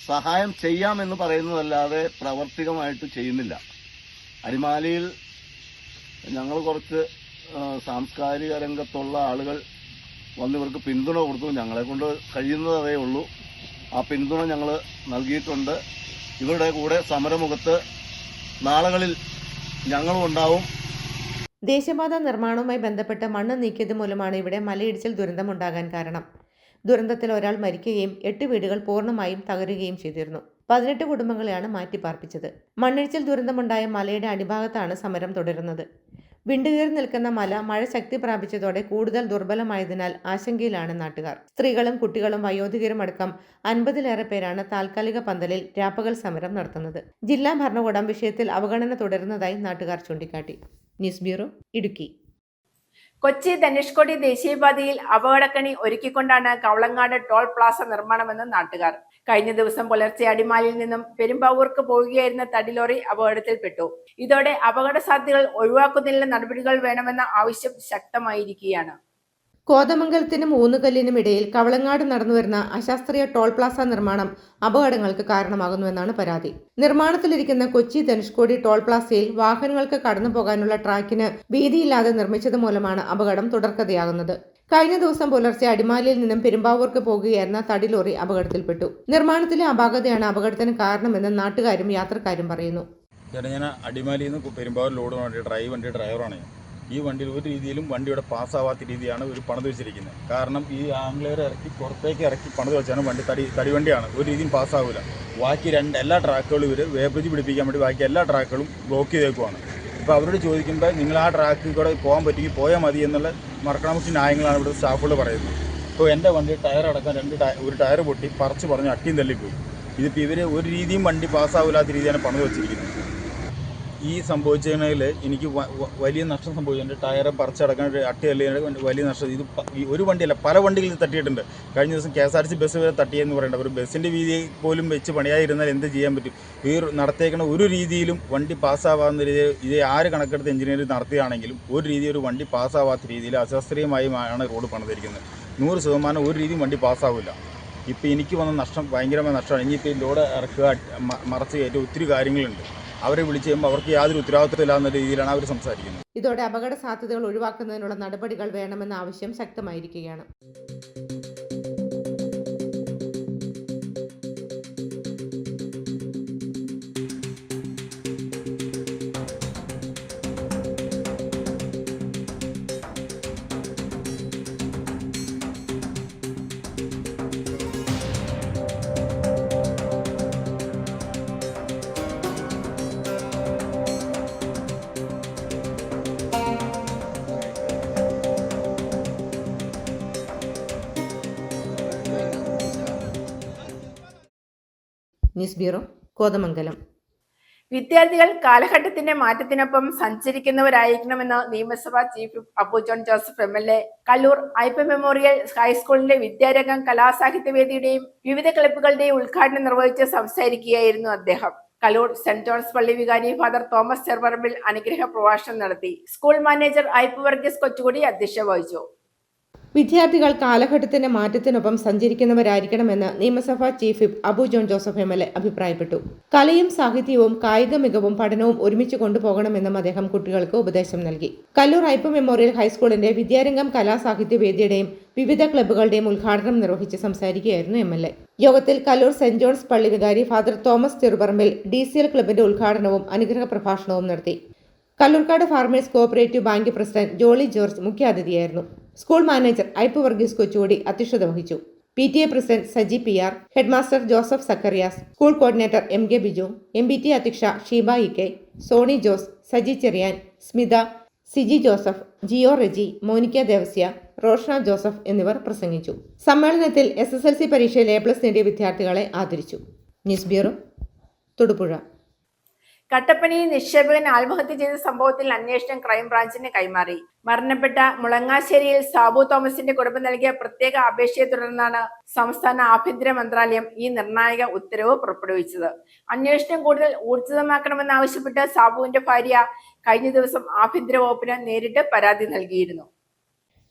സഹായം ചെയ്യാമെന്ന് പറയുന്നതല്ലാതെ പ്രാവർത്തികമായിട്ട് ചെയ്യുന്നില്ല. അടിമാലിയിൽ ഞങ്ങൾ കുറച്ച് സാംസ്കാരിക രംഗത്തുള്ള ആളുകൾ വന്ന് ഇവർക്ക് പിന്തുണ കൊടുത്തു. ഞങ്ങളെ കൊണ്ട് കഴിയുന്നത് അതേ ഉള്ളൂ. ആ പിന്തുണ ഞങ്ങൾ നൽകിയിട്ടുണ്ട്. ഇവരുടെ കൂടെ സമരമുഖത്ത് നാളുകളിൽ ഞങ്ങളും ഉണ്ടാവും. ദേശീയപാത നിർമ്മാണവുമായി ബന്ധപ്പെട്ട് മണ്ണ് നീക്കിയത് മൂലമാണ് ഇവിടെ മലയിടിച്ചിൽ ദുരന്തമുണ്ടാകാൻ കാരണം. ദുരന്തത്തിൽ ഒരാൾ മരിക്കുകയും 8 വീടുകൾ പൂർണ്ണമായും തകരുകയും ചെയ്തിരുന്നു. 18 കുടുംബങ്ങളെയാണ് മാറ്റിപ്പാർപ്പിച്ചത്. മണ്ണിടിച്ചിൽ ദുരന്തമുണ്ടായ മലയുടെ അടിഭാഗത്താണ് സമരം തുടരുന്നത്. വിണ്ടുകീറി നിൽക്കുന്ന മല മഴ ശക്തി പ്രാപിച്ചതോടെ കൂടുതൽ ദുർബലമായതിനാൽ ആശങ്കയിലാണ് നാട്ടുകാർ. സ്ത്രീകളും കുട്ടികളും വയോധികരും അടക്കം 50-ലേറെ പേരാണ് താൽക്കാലിക പന്തലിൽ രാപ്പകൽ സമരം നടത്തുന്നത്. ജില്ലാ ഭരണകൂടം വിഷയത്തിൽ അവഗണന തുടരുന്നതായി നാട്ടുകാർ ചൂണ്ടിക്കാട്ടി. News bureau, Idukki. കൊച്ചി ധനുഷ്കോടി ദേശീയപാതയിൽ അപകടക്കണി ഒരുക്കിക്കൊണ്ടാണ് കവളങ്ങാട് ടോൾ പ്ലാസ നിർമ്മാണമെന്ന് നാട്ടുകാർ. കഴിഞ്ഞ ദിവസം പുലർച്ചെ അടിമാലിയിൽ നിന്നും പെരുമ്പാവൂർക്ക് പോവുകയായിരുന്ന തടിലോറി അപകടത്തിൽപ്പെട്ടു. ഇതോടെ അപകട സാധ്യതകൾ ഒഴിവാക്കുന്നതിനുള്ള നടപടികൾ വേണമെന്ന ആവശ്യം ശക്തമായിരിക്കുകയാണ്. കോതമംഗലത്തിനും ഊന്നുകല്ലിനും ഇടയിൽ കവളങ്ങാട് നടന്നുവരുന്ന അശാസ്ത്രീയ ടോൾ പ്ലാസ നിർമ്മാണം അപകടങ്ങൾക്ക് കാരണമാകുന്നുവെന്നാണ് പരാതി. നിർമ്മാണത്തിലിരിക്കുന്ന കൊച്ചി ധനുഷ്കോടി ടോൾ പ്ലാസയിൽ വാഹനങ്ങൾക്ക് കടന്നു പോകാനുള്ള ട്രാക്കിന് വീതിയില്ലാതെ നിർമ്മിച്ചത് മൂലമാണ് അപകടം തുടർക്കഥയാകുന്നത്. കഴിഞ്ഞ ദിവസം പുലർച്ചെ അടിമാലിയിൽ നിന്നും പെരുമ്പാവൂർക്ക് പോകുകയായിരുന്ന തടിലോറി അപകടത്തിൽപ്പെട്ടു. നിർമ്മാണത്തിലെ അപാകതയാണ് അപകടത്തിന് കാരണമെന്ന് നാട്ടുകാരും യാത്രക്കാരും പറയുന്നു. ഞാൻ അടിമാലിയിൽ നിന്ന് പെരുമ്പാവൂർ ലോഡ് വണ്ടി ഡ്രൈവറാണ്. ഈ വണ്ടിയിൽ ഒരു രീതിയിലും വണ്ടിയുടെ പാസ്സാവാത്ത രീതിയാണ് ഒരു പണിത് വെച്ചിരിക്കുന്നത്. കാരണം ഈ ആംഗ്ലേർ ഇറക്കി പുറത്തേക്ക് ഇറക്കി പണിത് വെച്ചാണ് വണ്ടി തടിവണ്ടിയാണ്. ഒരു രീതിയും പാസ്സാവില്ല. ബാക്കി എല്ലാ ട്രാക്കുകളും ഇവർ വേബ്രിഡ്ജ് പിടിപ്പിക്കാൻ വേണ്ടി ബാക്കി എല്ലാ ട്രാക്കുകളും ബ്ലോക്ക് ചെയ്തേക്കുവാണ്. ഇപ്പോൾ അവരോട് ചോദിക്കുമ്പോൾ നിങ്ങൾ ആ ട്രാക്കിൽ കൂടെ പോകാൻ പറ്റുമെങ്കിൽ പോയാൽ മതി എന്നുള്ള മറക്കണമുച്ച ന്യായങ്ങളാണ് ഇവിടെ സ്റ്റാഫുകൾ പറയുന്നത്. ഇപ്പോൾ എൻ്റെ വണ്ടി ടയർ അടക്കം ഒരു ടയർ പൊട്ടി പറിച്ച് പറഞ്ഞ് അട്ടിയും തള്ളിപ്പോയി. ഇതിപ്പോൾ ഇവർ ഒരു രീതിയും വണ്ടി പാസ്സാവില്ലാത്ത രീതിയാണ് പണിത് വെച്ചിരിക്കുന്നത്. ഈ സംഭവിച്ചതിൽ എനിക്ക് വലിയ നഷ്ടം സംഭവിച്ചു. എൻ്റെ ടയർ പറിച്ചടക്കാൻ അട്ടിയല്ലേ വലിയ നഷ്ടം. ഇത് ഒരു വണ്ടിയല്ല, പല വണ്ടികളിൽ തട്ടിയിട്ടുണ്ട്. കഴിഞ്ഞ ദിവസം KSRTC ബസ് വരെ തട്ടിയെന്ന് പറയേണ്ട. ഒരു ബസ്സിൻ്റെ വീതി പോലും വെച്ച് പണിയാതിരുന്നാൽ എന്ത് ചെയ്യാൻ പറ്റും? ഈ നടത്തിയേക്കുന്ന ഒരു രീതിയിലും വണ്ടി പാസ്സാവാവുന്ന രീതിയിൽ ഇത് ആര് കണക്കെടുത്ത് എഞ്ചിനീയർ നടത്തുകയാണെങ്കിലും ഒരു രീതി ഒരു വണ്ടി പാസ്സാവാത്ത രീതിയിൽ അശാസ്ത്രീയമായാണ് റോഡ് പണിതിരിക്കുന്നത്. 100% ഒരു രീതിയും വണ്ടി പാസ്സാവില്ല. ഇപ്പോൾ എനിക്ക് വന്ന നഷ്ടം ഭയങ്കരമായ നഷ്ടമാണ്. ഇനിയിപ്പോൾ ഈ ലോഡ് ഇറക്കുക, മറച്ച് കയറ്റുക, ഒത്തിരി കാര്യങ്ങളുണ്ട്. അവരെ വിളിച്ച് കഴിയുമ്പോൾ അവർക്ക് യാതൊരു ഉത്തരവാദിത്തമില്ല എന്ന രീതിയിലാണ് അവർ സംസാരിക്കുന്നത്. ഇതോടെ അപകട സാധ്യതകൾ ഒഴിവാക്കുന്നതിനുള്ള നടപടികൾ വേണമെന്ന ആവശ്യം ശക്തമായിരിക്കുകയാണ്. News bureau, Kothamangalam. വിദ്യാർത്ഥികൾ കാലഘട്ടത്തിന്റെ മാറ്റത്തിനൊപ്പം സഞ്ചരിക്കുന്നവരായിരിക്കണമെന്ന് നിയമസഭാ chief whip Appu John Joseph MLA Kallur Aippa memorial ഹൈസ്കൂളിന്റെ വിദ്യാരംഗം കലാസാഹിത്യവേദിയുടെയും വിവിധ ക്ലബ്ബുകളുടെയും ഉദ്ഘാടനം നിർവഹിച്ച് സംസാരിക്കുകയായിരുന്നു അദ്ദേഹം. കല്ലൂർ സെന്റ് ജോൺസ് പള്ളി വികാരി ഫാദർ തോമസ് ചെറുപറമ്പിൽ അനുഗ്രഹ പ്രഭാഷണം നടത്തി. സ്കൂൾ മാനേജർ ഐപ്പ വർഗീസ് കൊച്ചുകുടി അധ്യക്ഷത വഹിച്ചു. വിദ്യാർത്ഥികൾ കാലഘട്ടത്തിന്റെ മാറ്റത്തിനൊപ്പം സഞ്ചരിക്കുന്നവരായിരിക്കണമെന്ന് നിയമസഭാ chief whip Appu John Joseph MLA അഭിപ്രായപ്പെട്ടു. കലയും സാഹിത്യവും കായിക മികവും പഠനവും ഒരുമിച്ച് കൊണ്ടുപോകണമെന്നും അദ്ദേഹം കുട്ടികൾക്ക് ഉപദേശം നൽകി. കല്ലൂർ ഐപ്പ മെമ്മോറിയൽ ഹൈസ്കൂളിന്റെ വിദ്യാരംഗം കലാസാഹിത്യവേദിയുടെയും വിവിധ ക്ലബ്ബുകളുടെയും ഉദ്ഘാടനം നിർവഹിച്ച് സംസാരിക്കുകയായിരുന്നു MLA. യോഗത്തിൽ കല്ലൂർ സെന്റ് ജോൺസ് പള്ളി വികാരി ഫാദർ തോമസ് ചെറുപറമ്പിൽ DCL ക്ലബിന്റെ ഉദ്ഘാടനവും അനുഗ്രഹ പ്രഭാഷണവും നടത്തി. Kallurkad farmers cooperative bank president Jolly George മുഖ്യാതിഥിയായിരുന്നു. സ്കൂൾ മാനേജർ ഐപ്പ വർഗീസ് കൊച്ചുകുടി അധ്യക്ഷത വഹിച്ചു. PTA president Saji PR, headmaster Joseph Zacharias, school coordinator MK Biju, MBT അധ്യക്ഷ ഷീബ EK, സോണി ജോസ്, സജി ചെറിയാൻ, സ്മിത, സിജി ജോസഫ്, ജിയോ റെജി, മോനിക്ക ദേവസ്യ, റോഷ്ന ജോസഫ് എന്നിവർ പ്രസംഗിച്ചു. സമ്മേളനത്തിൽ SSLC പരീക്ഷയിൽ A+ നേടിയ വിദ്യാർത്ഥികളെ ആദരിച്ചു. News bureau, Thodupuzha. കട്ടപ്പനയിൽ നിക്ഷേപകൻ ആത്മഹത്യ ചെയ്ത സംഭവത്തിൽ അന്വേഷണം ക്രൈംബ്രാഞ്ചിന് കൈമാറി. മരണപ്പെട്ട മുളങ്ങാശ്ശേരിയിൽ സാബു തോമസിന്റെ കുടുംബം നൽകിയ പ്രത്യേക അപേക്ഷയെ തുടർന്നാണ് സംസ്ഥാന ആഭ്യന്തര മന്ത്രാലയം ഈ നിർണായക ഉത്തരവ് പുറപ്പെടുവിച്ചത്. അന്വേഷണം കൂടുതൽ ഊർജിതമാക്കണമെന്നാവശ്യപ്പെട്ട് സാബുവിന്റെ ഭാര്യ കഴിഞ്ഞ ദിവസം ആഭ്യന്തര വകുപ്പിന് നേരിട്ട് പരാതി നൽകിയിരുന്നു.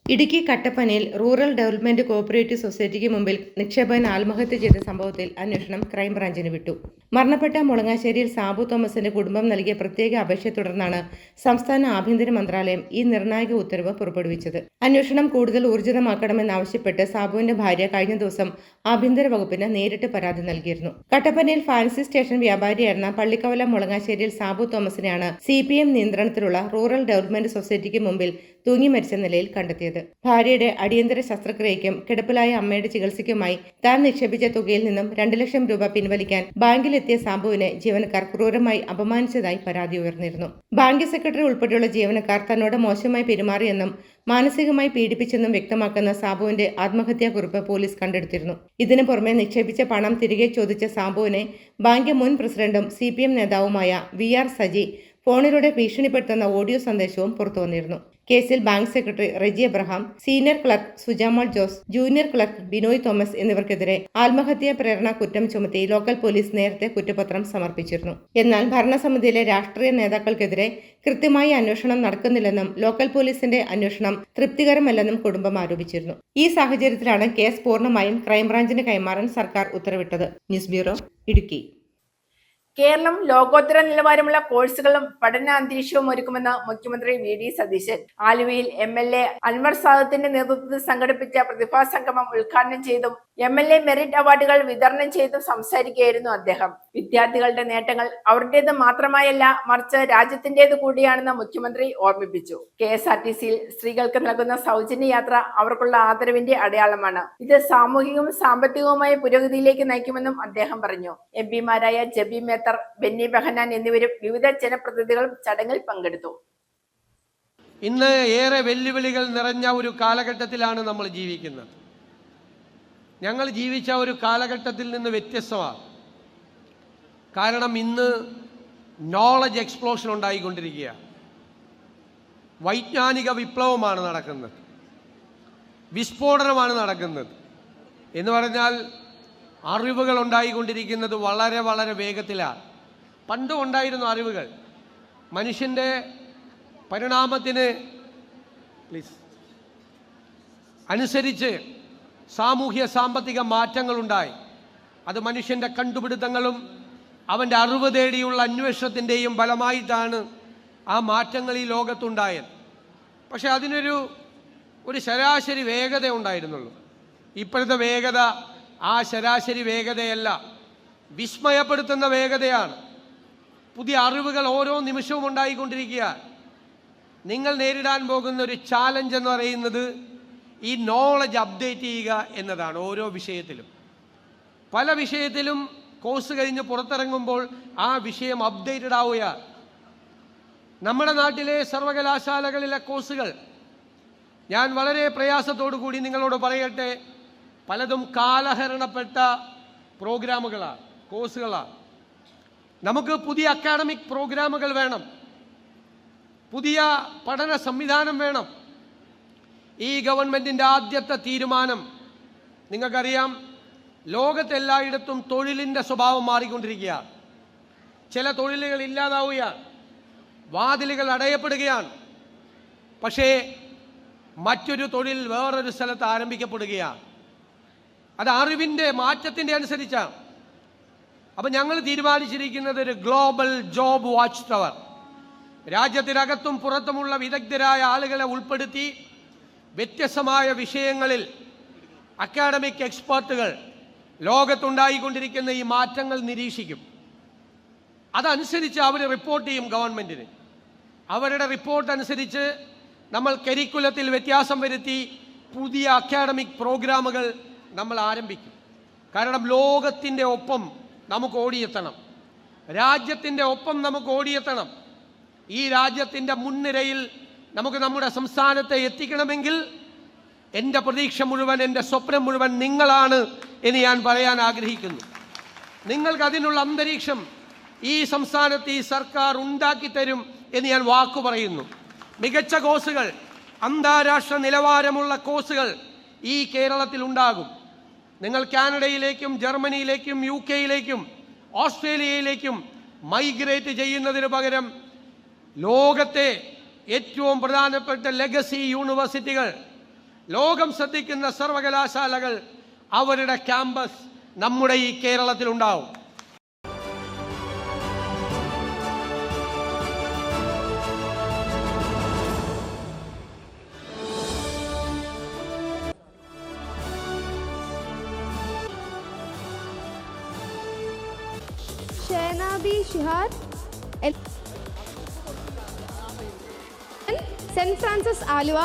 ഇടുക്കി കട്ടപ്പനയിൽ റൂറൽ ഡെവലപ്മെന്റ് കോഓപ്പറേറ്റീവ് സൊസൈറ്റിക്ക് മുമ്പിൽ നിക്ഷേപകൻ ആത്മഹത്യ ചെയ്ത സംഭവത്തിൽ അന്വേഷണം ക്രൈംബ്രാഞ്ചിന് വിട്ടു. മരണപ്പെട്ട മുളങ്ങാശ്ശേരിയിൽ സാബു തോമസിന്റെ കുടുംബം നൽകിയ പ്രത്യേക അപേക്ഷയെ തുടർന്നാണ് സംസ്ഥാന ആഭ്യന്തര മന്ത്രാലയം ഈ നിർണായക ഉത്തരവ് പുറപ്പെടുവിച്ചത്. അന്വേഷണം കൂടുതൽ ഊർജിതമാക്കണമെന്നാവശ്യപ്പെട്ട് സാബുവിന്റെ ഭാര്യ കഴിഞ്ഞ ദിവസം ആഭ്യന്തര വകുപ്പിന് നേരിട്ട് പരാതി നൽകിയിരുന്നു. കട്ടപ്പനയിൽ ഫാൻസി സ്റ്റേഷൻ വ്യാപാരിയായിരുന്ന പള്ളിക്കവല മുളങ്ങാശ്ശേരിയിൽ സാബു തോമസിനെയാണ് CPM നിയന്ത്രണത്തിലുള്ള റൂറൽ ഡെവലപ്മെന്റ് സൊസൈറ്റിക്ക് മുമ്പിൽ തൂങ്ങി മരിച്ച നിലയിൽ കണ്ടെത്തിയത്. കണ്ടെത്തിയത്. ഭാര്യയുടെ അടിയന്തര ശസ്ത്രക്രിയയ്ക്കും കിടപ്പിലായ അമ്മയുടെ ചികിത്സയ്ക്കുമായി താൻ നിക്ഷേപിച്ച തുകയിൽ നിന്നും 2 ലക്ഷം രൂപ പിൻവലിക്കാൻ ബാങ്കിലെത്തിയ സാബുവിനെ ജീവനക്കാർ ക്രൂരമായി അപമാനിച്ചതായി പരാതി ഉയർന്നിരുന്നു. ബാങ്ക് സെക്രട്ടറി ഉൾപ്പെടെയുള്ള ജീവനക്കാർ തന്നോട് മോശമായി പെരുമാറിയെന്നും മാനസികമായി പീഡിപ്പിച്ചെന്നും വ്യക്തമാക്കുന്ന സാബുവിന്റെ ആത്മഹത്യാക്കുറിപ്പ് പോലീസ് കണ്ടെടുത്തിരുന്നു. ഇതിനു പുറമെ നിക്ഷേപിച്ച പണം തിരികെ ചോദിച്ച സാബുവിനെ ബാങ്ക് മുൻ പ്രസിഡന്റും CPM നേതാവുമായ VR സജി ഫോണിലൂടെ ഭീഷണിപ്പെടുത്തുന്ന ഓഡിയോ സന്ദേശവും പുറത്തുവന്നിരുന്നു. കേസിൽ bank secretary Reji Abraham, senior clerk Sujamol Jose, junior clerk Binoy Thomas എന്നിവർക്കെതിരെ ആത്മഹത്യാ പ്രേരണ കുറ്റം ചുമത്തി ലോക്കൽ പോലീസ് നേരത്തെ കുറ്റപത്രം സമർപ്പിച്ചിരുന്നു. എന്നാൽ ഭരണസമിതിയിലെ രാഷ്ട്രീയ നേതാക്കൾക്കെതിരെ കൃത്യമായി അന്വേഷണം നടക്കുന്നില്ലെന്നും ലോക്കൽ പോലീസിന്റെ അന്വേഷണം തൃപ്തികരമല്ലെന്നും കുടുംബം ആരോപിച്ചിരുന്നു. ഈ സാഹചര്യത്തിലാണ് കേസ് പൂർണ്ണമായും ക്രൈംബ്രാഞ്ചിന് കൈമാറാൻ സർക്കാർ ഉത്തരവിട്ടത്. News bureau, Idukki. കേരളം ലോകോത്തര നിലവാരമുള്ള കോഴ്സുകളും പഠന അന്തരീക്ഷവും ഒരുക്കുമെന്ന് മുഖ്യമന്ത്രി VD സതീശൻ ആലുവയിൽ MLA അൻവർ സാദത്തിന്റെ നേതൃത്വത്തിൽ സംഘടിപ്പിച്ച പ്രതിഭാ സംഗമം ഉദ്ഘാടനം ചെയ്തും MLA മെറിറ്റ് അവാർഡുകൾ വിതരണം ചെയ്തും സംസാരിക്കുകയായിരുന്നു അദ്ദേഹം. വിദ്യാർത്ഥികളുടെ നേട്ടങ്ങൾ അവരുടേത് മാത്രമായല്ല, മറിച്ച് രാജ്യത്തിന്റേത് കൂടിയാണെന്ന് മുഖ്യമന്ത്രി ഓർമ്മിപ്പിച്ചു. KSRTCയിൽ സ്ത്രീകൾക്ക് നൽകുന്ന സൗജന്യ യാത്ര അവർക്കുള്ള ആദരവിന്റെ അടയാളമാണ്. ഇത് സാമൂഹികവും സാമ്പത്തികവുമായ പുരോഗതിയിലേക്ക് നയിക്കുമെന്നും അദ്ദേഹം പറഞ്ഞു. MP മാരായ ജബി മേത്തർ, ബെന്നി ബെഹനാൻ എന്നിവരും വിവിധ ജനപ്രതിനിധികളും ചടങ്ങിൽ പങ്കെടുത്തു. ഇന്ന് ഏറെ വെല്ലുവിളികൾ നിറഞ്ഞ ഒരു കാലഘട്ടത്തിലാണ് നമ്മൾ ജീവിക്കുന്നത്. ഞങ്ങൾ ജീവിച്ച ഒരു കാലഘട്ടത്തിൽ നിന്ന് വ്യത്യസ്തമാണ്. കാരണം ഇന്ന് നോളജ് എക്സ്പ്ലോഷൻ ഉണ്ടായിക്കൊണ്ടിരിക്കുക, വൈജ്ഞാനിക വിപ്ലവമാണ് നടക്കുന്നത്, വിസ്ഫോടനമാണ് നടക്കുന്നത്. എന്ന് പറഞ്ഞാൽ അറിവുകൾ ഉണ്ടായിക്കൊണ്ടിരിക്കുന്നത് വളരെ വളരെ വേഗത്തിലാണ്. പണ്ടും ഉണ്ടായിരുന്നു അറിവുകൾ. മനുഷ്യൻ്റെ പരിണാമത്തിന് അനുസരിച്ച് സാമൂഹ്യ സാമ്പത്തിക മാറ്റങ്ങളുണ്ടായി. അത് മനുഷ്യൻ്റെ കണ്ടുപിടുത്തങ്ങളും അവൻ്റെ അറിവ് തേടിയുള്ള അന്വേഷണത്തിൻ്റെയും ഫലമായിട്ടാണ് ആ മാറ്റങ്ങൾ ഈ ലോകത്തുണ്ടായത്. പക്ഷെ അതിനൊരു ശരാശരി വേഗത ഉണ്ടായിരുന്നുള്ളൂ. ഇപ്പോഴത്തെ വേഗത ആ ശരാശരി വേഗതയല്ല, വിസ്മയപ്പെടുത്തുന്ന വേഗതയാണ്. പുതിയ അറിവുകൾ ഓരോ നിമിഷവും ഉണ്ടായിക്കൊണ്ടിരിക്കുക. നിങ്ങൾ നേരിടാൻ പോകുന്ന ഒരു ചാലഞ്ച് എന്ന് പറയുന്നത് ഈ നോളജ് അപ്ഡേറ്റ് ചെയ്യുക എന്നതാണ്. ഓരോ വിഷയത്തിലും പല വിഷയത്തിലും കോഴ്സ് കഴിഞ്ഞ് പുറത്തിറങ്ങുമ്പോൾ ആ വിഷയം അപ്ഡേറ്റഡ് ആവുകയാണ്. നമ്മുടെ നാട്ടിലെ സർവകലാശാലകളിലെ കോഴ്സുകൾ ഞാൻ വളരെ പ്രയാസത്തോടു കൂടി നിങ്ങളോട് പറയട്ടെ, പലതും കാലഹരണപ്പെട്ട പ്രോഗ്രാമുകളാണ്, കോഴ്സുകളാണ്. നമുക്ക് പുതിയ അക്കാഡമിക് പ്രോഗ്രാമുകൾ വേണം, പുതിയ പഠന സംവിധാനം വേണം. ഈ ഗവൺമെൻറ്റിൻ്റെ ആദ്യത്തെ തീരുമാനം നിങ്ങൾക്കറിയാം, ലോകത്തെല്ലായിടത്തും തൊഴിലിൻ്റെ സ്വഭാവം മാറിക്കൊണ്ടിരിക്കുകയാണ്. ചില തൊഴിലുകൾ ഇല്ലാതാവുകയാണ്, വാതിലുകൾ അടയപ്പെടുകയാണ്. പക്ഷേ മറ്റൊരു തൊഴിൽ വേറൊരു സ്ഥലത്ത് ആരംഭിക്കപ്പെടുകയാണ്. അത് അറിവിൻ്റെ മാറ്റത്തിൻ്റെ അനുസരിച്ചാണ്. അപ്പം ഞങ്ങൾ തീരുമാനിച്ചിരിക്കുന്നത് ഒരു ഗ്ലോബൽ ജോബ് വാച്ച് ടവർ, രാജ്യത്തിനകത്തും പുറത്തുമുള്ള വിദഗ്ധരായ ആളുകളെ ഉൾപ്പെടുത്തി വ്യത്യസ്തമായ വിഷയങ്ങളിൽ അക്കാഡമിക് എക്സ്പേർട്ടുകൾ ലോകത്തുണ്ടായിക്കൊണ്ടിരിക്കുന്ന ഈ മാറ്റങ്ങൾ നിരീക്ഷിക്കും. അതനുസരിച്ച് അവർ റിപ്പോർട്ട് ചെയ്യും ഗവൺമെൻറ്റിന്. അവരുടെ റിപ്പോർട്ട് അനുസരിച്ച് നമ്മൾ കരിക്കുലത്തിൽ വ്യത്യാസം വരുത്തി പുതിയ അക്കാഡമിക് പ്രോഗ്രാമുകൾ നമ്മൾ ആരംഭിക്കും. കാരണം ലോകത്തിൻ്റെ ഒപ്പം നമുക്ക് ഓടിയെത്തണം, രാജ്യത്തിൻ്റെ ഒപ്പം നമുക്ക് ഓടിയെത്തണം. ഈ രാജ്യത്തിൻ്റെ മുൻനിരയിൽ നമുക്ക് നമ്മുടെ സംസ്ഥാനത്തെ എത്തിക്കണമെങ്കിൽ എൻ്റെ പ്രതീക്ഷ മുഴുവൻ, എൻ്റെ സ്വപ്നം മുഴുവൻ നിങ്ങളാണ് എന്ന് ഞാൻ പറയാൻ ആഗ്രഹിക്കുന്നു. നിങ്ങൾക്ക് അതിനുള്ള അന്തരീക്ഷം ഈ സംസ്ഥാനത്ത് ഈ സർക്കാർ ഉണ്ടാക്കിത്തരും എന്ന് ഞാൻ വാക്കു പറയുന്നു. മികച്ച കോഴ്സുകൾ, അന്താരാഷ്ട്ര നിലവാരമുള്ള കോഴ്സുകൾ ഈ കേരളത്തിൽ ഉണ്ടാകും. നിങ്ങൾ കാനഡയിലേക്കും ജർമ്മനിയിലേക്കും UK-യിലേക്കും ഓസ്ട്രേലിയയിലേക്കും മൈഗ്രേറ്റ് ചെയ്യുന്നതിന് പകരം ലോകത്തെ ഏറ്റവും പ്രധാനപ്പെട്ട ലെഗസി യൂണിവേഴ്സിറ്റികൾ, ലോകം ശ്രദ്ധിക്കുന്ന സർവകലാശാലകൾ, അവരുടെ ക്യാമ്പസ് നമ്മുടെ ഈ കേരളത്തിലുണ്ടാവും. Shenabi Shihad, saint Francis Aluva,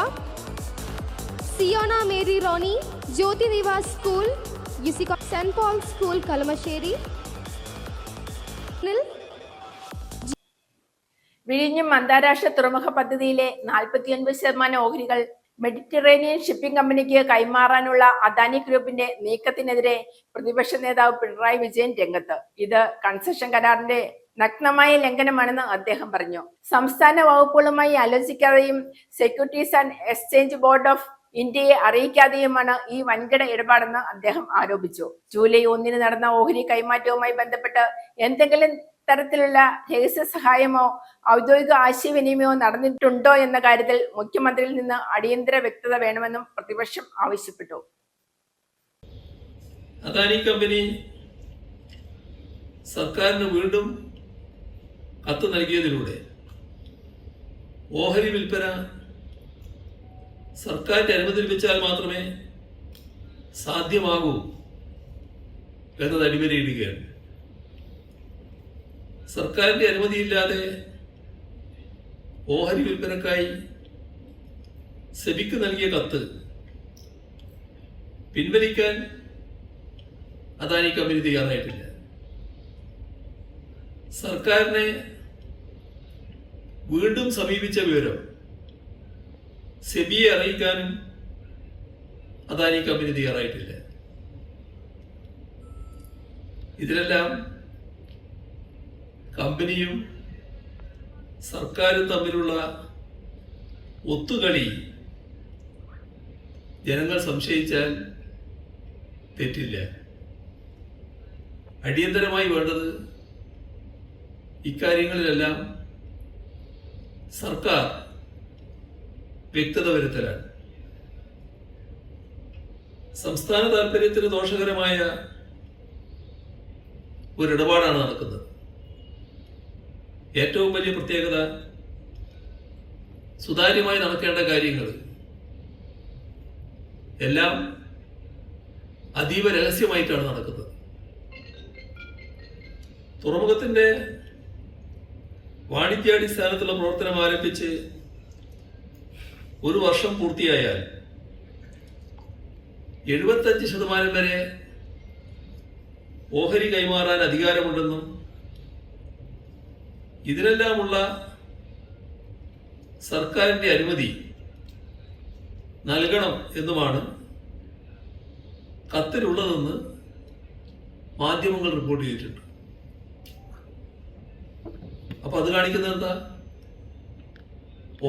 Siona Mary Roni, Jyoti Nivas School, UC St. Paul's School, Kalamasheri. വിഴിഞ്ഞം അന്താരാഷ്ട്ര തുറമുഖ പദ്ധതിയിലെ 49% ഓഹരികൾ മെഡിറ്ററേനിയൻ ഷിപ്പിംഗ് കമ്പനിക്ക് കൈമാറാനുള്ള അദാനി ഗ്രൂപ്പിന്റെ നീക്കത്തിനെതിരെ പ്രതിപക്ഷ നേതാവ് പിണറായി വിജയൻ രംഗത്ത്. ഇത് കൺസെഷൻ കരാറിന്റെ നഗ്നമായ ലംഘനമാണെന്ന് അദ്ദേഹം പറഞ്ഞു. സംസ്ഥാന വകുപ്പുകളുമായി ആലോചിക്കാതെയും securities and exchange board of ഇന്ത്യയെ അറിയിക്കാതെയുമാണ് ഈ വൻകിട ഇടപാടെന്ന് അദ്ദേഹം ആരോപിച്ചു. ജൂലൈ 1 നടന്ന ഓഹരി കൈമാറ്റവുമായി ബന്ധപ്പെട്ട് എന്തെങ്കിലും തരത്തിലുള്ള രഹസ്യ സഹായമോ ഔദ്യോഗിക ആശയവിനിമയമോ നടന്നിട്ടുണ്ടോ എന്ന കാര്യത്തിൽ മുഖ്യമന്ത്രിയിൽ നിന്ന് അടിയന്തര വ്യക്തത വേണമെന്നും പ്രതിപക്ഷം ആവശ്യപ്പെട്ടു. അദാനി കമ്പനി സർക്കാരിന് വീണ്ടും കത്ത് നൽകിയതിലൂടെ ഓഹരി വിൽപ്പന സർക്കാരിന്റെ അനുമതി ലഭിച്ചാൽ മാത്രമേ സാധ്യമാകൂ എന്നത് അടിവരയിടുകയാണ്. സർക്കാരിന്റെ അനുമതിയില്ലാതെ ഓഹരി വിൽപ്പനക്കായി സെബിക്ക് നൽകിയ കത്ത് പിൻവലിക്കാൻ അദാനി കമ്പനി തയ്യാറായിട്ടില്ല. സർക്കാരിനെ വീണ്ടും സമീപിച്ച വിവരം സെബിയെ അറിയിക്കാനും അദാനി കമ്പനി തയ്യാറായിട്ടില്ല. ഇതിലെല്ലാം കമ്പനിയും സർക്കാരും തമ്മിലുള്ള ഒത്തുകളി ജനങ്ങൾ സംശയിച്ചാൽ തെറ്റില്ല. അടിയന്തരമായി വേണ്ടത് ഇക്കാര്യങ്ങളിലെല്ലാം സർക്കാർ വ്യക്തത വരുത്തലാണ്. സംസ്ഥാന താൽപര്യത്തിന് ദോഷകരമായ ഒരിടപാടാണ് നടക്കുന്നത്. ഏറ്റവും വലിയ പ്രത്യേകത സുതാര്യമായി നടക്കേണ്ട കാര്യങ്ങൾ എല്ലാം അതീവ രഹസ്യമായിട്ടാണ് നടക്കുന്നത്. തുറമുഖത്തിന്റെ വാണിജ്യാടിസ്ഥാനത്തുള്ള പ്രവർത്തനം ആരംഭിച്ച് 1 വർഷം പൂർത്തിയായാൽ 75% വരെ ഓഹരി കൈമാറാൻ അധികാരമുണ്ടെന്നും ഇതിനെല്ലാമുള്ള സർക്കാരിന്റെ അനുമതി നൽകണം എന്നുമാണ് കത്തിലുള്ളതെന്ന് മാധ്യമങ്ങൾ റിപ്പോർട്ട് ചെയ്തിട്ടുണ്ട്. അപ്പൊ അത് കാണിക്കുന്നത് എന്താ?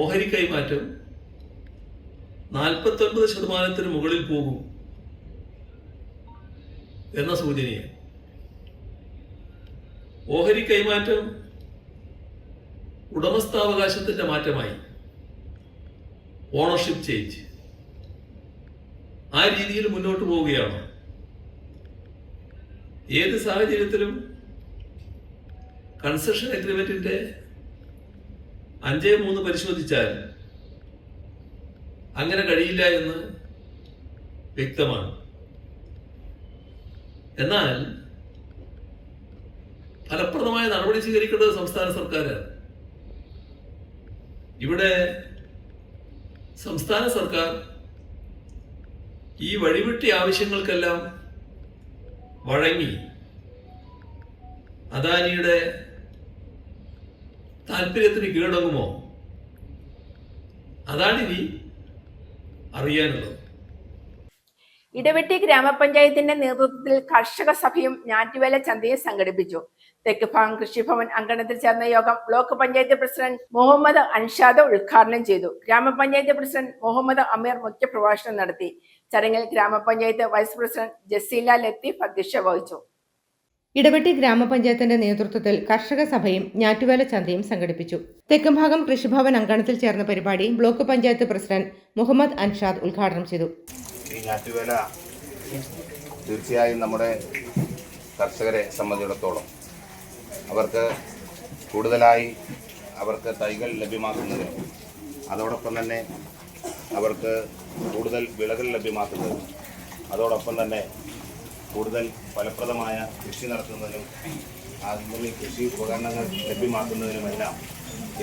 ഓഹരി കൈമാറ്റം 49% മുകളിൽ പോകും എന്ന സൂചനയാണ്. ഓഹരി കൈമാറ്റം ഉടമസ്ഥാവകാശത്തിന്റെ മാറ്റമായി, ഓണർഷിപ്പ് ചേഞ്ച്, ആ രീതിയിൽ മുന്നോട്ട് പോവുകയാണ്. ഏത് സാഹചര്യത്തിലും കൺസെഷൻ അഗ്രിമെന്റിന്റെ 5.3 പരിശോധിച്ചാൽ അങ്ങനെ കഴിയില്ല എന്ന് വ്യക്തമാണ്. എന്നാൽ ഫലപ്രദമായ നടപടി സ്വീകരിക്കേണ്ടത് സംസ്ഥാന സർക്കാരാണ്. ഇവിടെ സംസ്ഥാന സർക്കാർ ഈ വഴിവിട്ടി ആവശ്യങ്ങൾക്കെല്ലാം വഴങ്ങി അദാനിയുടെ താല്പര്യത്തിന് കീഴടങ്ങുമോ? അതാണിനി അറിയാനുള്ളത്. ഇടവെട്ടി ഗ്രാമപഞ്ചായത്തിന്റെ നേതൃത്വത്തിൽ കർഷക സഭയും ഞാറ്റുവേല ചന്തയും സംഘടിപ്പിച്ചു. തെക്ക് ഭാഗം കൃഷിഭവൻ അങ്കണത്തിൽ ചേർന്ന യോഗം ബ്ലോക്ക് പഞ്ചായത്ത് പ്രസിഡന്റ് മുഹമ്മദ് അൻഷാദ് ഉദ്ഘാടനം ചെയ്തു. ഗ്രാമപഞ്ചായത്ത് പ്രസിഡന്റ് മുഹമ്മദ് അമീർ മുഖ്യപ്രഭാഷണം നടത്തി. ചടങ്ങിൽ ഗ്രാമപഞ്ചായത്ത് വൈസ് പ്രസിഡന്റ് ജസീല ലത്തീഫ് അധ്യക്ഷത വഹിച്ചു. ഇടവെട്ടി ഗ്രാമപഞ്ചായത്തിന്റെ നേതൃത്വത്തിൽ കർഷക സഭയും ഞാറ്റുവേല ചന്തയും സംഘടിപ്പിച്ചു. തെക്കുംഭാഗം കൃഷിഭവൻ അങ്കണത്തിൽ ചേർന്ന പരിപാടി ബ്ലോക്ക് പഞ്ചായത്ത് പ്രസിഡന്റ് മുഹമ്മദ് അൻഷാദ് ഉദ്ഘാടനം ചെയ്തു. ഈ ഞാറ്റുവേല തീർച്ചയായും നമ്മുടെ കർഷകരെ സംബന്ധിച്ചിടത്തോളം അവർക്ക് കൂടുതലായി അവർക്ക് തൈകൾ ലഭ്യമാക്കുന്നതിനും അതോടൊപ്പം തന്നെ അവർക്ക് കൂടുതൽ വിളകൾ ലഭ്യമാക്കുന്നതിനും അതോടൊപ്പം തന്നെ കൂടുതൽ ഫലപ്രദമായ കൃഷി നടത്തുന്നതിനും അതുപോലെ കൃഷി ഉപകരണങ്ങൾ ലഭ്യമാക്കുന്നതിനുമെല്ലാം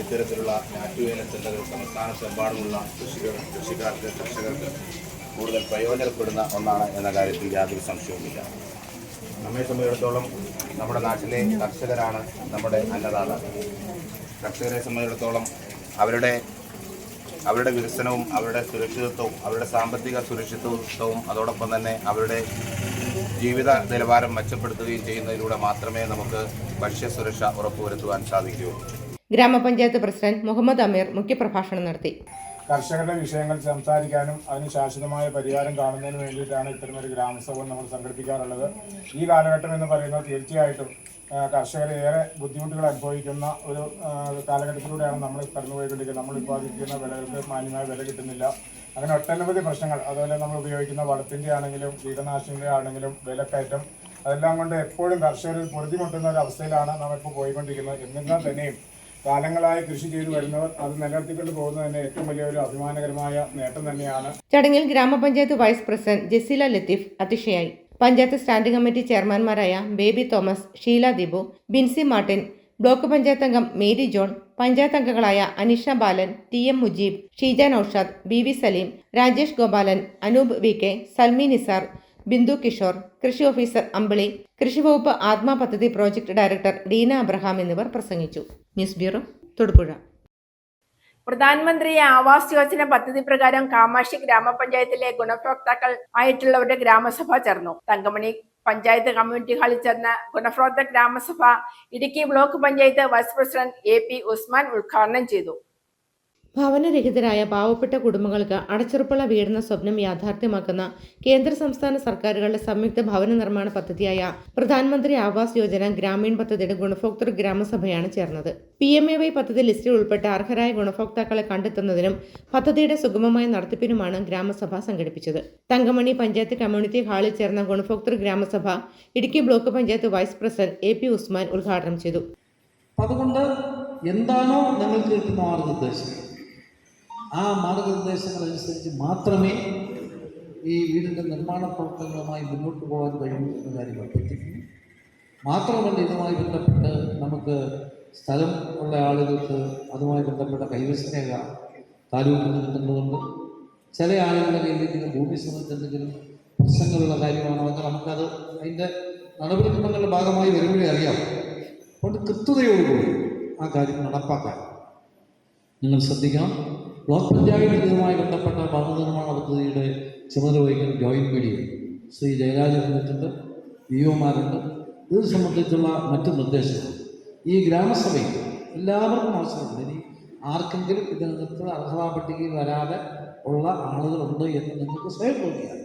ഇത്തരത്തിലുള്ള ഞാറ്റുവേല ചന്തകൾ സംസ്ഥാനത്തെമ്പാടുമുള്ള കർഷകർക്ക് കൂടുതൽ പ്രയോജനപ്പെടുന്ന ഒന്നാണ് എന്ന കാര്യത്തിൽ യാതൊരു സംശയവുമില്ല. നമ്മെ സംബന്ധിച്ചിടത്തോളം നമ്മുടെ നാട്ടിലെ കർഷകരാണ് നമ്മുടെ അന്നദാതാക്കൾ. കർഷകരെ സംബന്ധിച്ചിടത്തോളം അവരുടെ വികസനവും അവരുടെ സുരക്ഷിതത്വവും അവരുടെ സാമ്പത്തിക സുരക്ഷിതത്വവും അതോടൊപ്പം തന്നെ അവരുടെ ജീവിത നിലവാരം മെച്ചപ്പെടുത്തുകയും ചെയ്യുന്നതിലൂടെ മാത്രമേ നമുക്ക് ഭക്ഷ്യസുരക്ഷ ഉറപ്പുവരുത്തുവാൻ സാധിക്കുകയുള്ളൂ. ഗ്രാമപഞ്ചായത്ത് പ്രസിഡന്റ് മുഹമ്മദ് അമീർ മുഖ്യപ്രഭാഷണം നടത്തി. കർഷകരുടെ വിഷയങ്ങൾ സംസാരിക്കാനും അതിന് ശാശ്വതമായ പരിഹാരം കാണുന്നതിന് വേണ്ടിയിട്ടാണ് ഇത്തരമൊരു ഗ്രാമസഭ നമ്മൾ സംഘടിപ്പിക്കാറുള്ളത്. ഈ കാലഘട്ടം എന്ന് പറയുന്നത് തീർച്ചയായിട്ടും കർഷകർ ഏറെ ബുദ്ധിമുട്ടുകൾ അനുഭവിക്കുന്ന ഒരു കാലഘട്ടത്തിലൂടെയാണ് നമ്മൾ കടന്നുപോയിക്കൊണ്ടിരിക്കുന്നത്. നമ്മൾ ഉത്പാദിപ്പിക്കുന്ന വിലകൾക്ക് മാന്യമായ വില കിട്ടുന്നില്ല. അങ്ങനെ ഒട്ടനവധി പ്രശ്നങ്ങൾ, അതുപോലെ നമ്മൾ ഉപയോഗിക്കുന്ന വളത്തിൻ്റെ ആണെങ്കിലും കീടനാശിനിയുടെ ആണെങ്കിലും വിലക്കയറ്റം, അതെല്ലാം കൊണ്ട് എപ്പോഴും കർഷകർ പൊറുതിമുട്ടുന്ന ഒരു അവസ്ഥയിലാണ് നാം ഇപ്പോൾ പോയിക്കൊണ്ടിരിക്കുന്നത്. എന്നിരുന്നാൽ തന്നെയും കാലങ്ങളായി കൃഷി ചെയ്തു വരുന്നവർ അത് നിലനിർത്തിക്കൊണ്ട് പോകുന്നത് തന്നെ ഏറ്റവും വലിയ ഒരു അഭിമാനകരമായ നേട്ടം തന്നെയാണ്. ചടങ്ങിൽ ഗ്രാമപഞ്ചായത്ത് വൈസ് പ്രസിഡന്റ് ജസീല ലത്തീഫ് അധ്യക്ഷയായി. പഞ്ചായത്ത് സ്റ്റാൻഡിംഗ് കമ്മിറ്റി ചെയർമാൻമാരായ ബേബി തോമസ്, ഷീല ദീപു, ബിൻസി മാർട്ടിൻ, ബ്ലോക്ക് പഞ്ചായത്ത് അംഗം മേരി ജോൺ, പഞ്ചായത്ത് അംഗങ്ങളായ അനിഷ ബാലൻ, TM Mujeeb, Sheeja Naushad, BV Saleem, Rajesh Gopalan, Anoop VK, Salmi Nisar, Bindu Kishore, കൃഷി ഓഫീസർ അമ്പിളി, കൃഷിവകുപ്പ് ആത്മ പദ്ധതി പ്രോജക്ട് ഡയറക്ടർ ഡീന അബ്രഹാം എന്നിവർ പ്രസംഗിച്ചു. News bureau, Thodupuzha. പ്രധാനമന്ത്രി ആവാസ് യോജന പദ്ധതി പ്രകാരം കാമാക്ഷി ഗ്രാമപഞ്ചായത്തിലെ ഗുണഭോക്താക്കൾ ആയിട്ടുള്ളവരുടെ ഗ്രാമസഭ ചേർന്നു. തങ്കമണി പഞ്ചായത്ത് കമ്മ്യൂണിറ്റി ഹാളിൽ ചേർന്ന ഗുണഭോക്തൃ ഗ്രാമസഭ Idukki block panchayat vice president AP Usman ഉദ്ഘാടനം ചെയ്തു. ഭവനരഹിതരായ പാവപ്പെട്ട കുടുംബങ്ങൾക്ക് അടച്ചുറപ്പുള്ള വീടെന്ന സ്വപ്നം യാഥാർത്ഥ്യമാക്കുന്ന കേന്ദ്ര സംസ്ഥാന സർക്കാരുകളുടെ സംയുക്ത ഭവന നിർമ്മാണ പദ്ധതിയായ പ്രധാനമന്ത്രി ആവാസ് യോജന ഗ്രാമീൺ പദ്ധതിയുടെ ഗുണഭോക്തൃ ഗ്രാമസഭയാണ് ചേർന്നത്. PMAY പദ്ധതി ലിസ്റ്റിൽ ഉൾപ്പെട്ട അർഹരായ ഗുണഭോക്താക്കളെ കണ്ടെത്തുന്നതിനും പദ്ധതിയുടെ സുഗമമായ നടത്തിപ്പിനുമാണ് ഗ്രാമസഭ സംഘടിപ്പിച്ചത്. തങ്കമണി പഞ്ചായത്ത് കമ്മ്യൂണിറ്റി ഹാളിൽ ചേർന്ന ഗുണഭോക്തൃ ഗ്രാമസഭ Idukki block panchayat vice president AP Usman ഉദ്ഘാടനം ചെയ്തു. അതുകൊണ്ട് എന്താണോ നിങ്ങൾക്ക് കിട്ടുന്ന മാർഗനിർദ്ദേശം, ആ മാർഗനിർദ്ദേശങ്ങളനുസരിച്ച് മാത്രമേ ഈ വീടിൻ്റെ നിർമ്മാണ പ്രവർത്തനങ്ങളുമായി മുന്നോട്ട് പോകാൻ കഴിയൂ എന്ന കാര്യം അഭ്യർത്ഥിക്കുന്നു. മാത്രമല്ല, ഇതുമായി ബന്ധപ്പെട്ട് നമുക്ക് സ്ഥലം ഉള്ള ആളുകൾക്ക് അതുമായി ബന്ധപ്പെട്ട കൈവശരേഖ താലൂക്കിൽ നിന്ന് കിട്ടുന്നതുകൊണ്ട് ചില ആളുകളുടെ കയ്യിൽ ഭൂമി സംബന്ധിച്ച് എന്തെങ്കിലും പ്രശ്നങ്ങളുള്ള കാര്യമാണെങ്കിൽ നമുക്കത് അതിൻ്റെ നടപടിക്രമങ്ങളുടെ ഭാഗമായി വരുമ്പോഴേ അറിയാം. അതുകൊണ്ട് കൃത്യതയോടുകൂടി ആ കാര്യം നടപ്പാക്കാൻ നിങ്ങൾ ശ്രദ്ധിക്കണം. ബ്ലോക്ക് പഞ്ചായത്ത് ഇതുമായി ബന്ധപ്പെട്ട ഭവന നിർമ്മാണ പദ്ധതിയുടെ ചുമതല വഹിക്കുന്ന ജോയിൻറ്റ് മീഡിയ ശ്രീ ജയരാജൻ വന്നിട്ടുണ്ട്, VOമാരുണ്ട്. ഇത് സംബന്ധിച്ചുള്ള മറ്റു നിർദ്ദേശങ്ങൾ ഈ ഗ്രാമസഭയിൽ എല്ലാവർക്കും അവസരമുണ്ട്. ഇനി ആർക്കെങ്കിലും ഇതിനകത്ത് അർഹതാ പട്ടികയിൽ വരാതെ ഉള്ള ആളുകളുണ്ട് എന്ന് നിങ്ങൾക്ക് സ്വയം തോന്നിയാൽ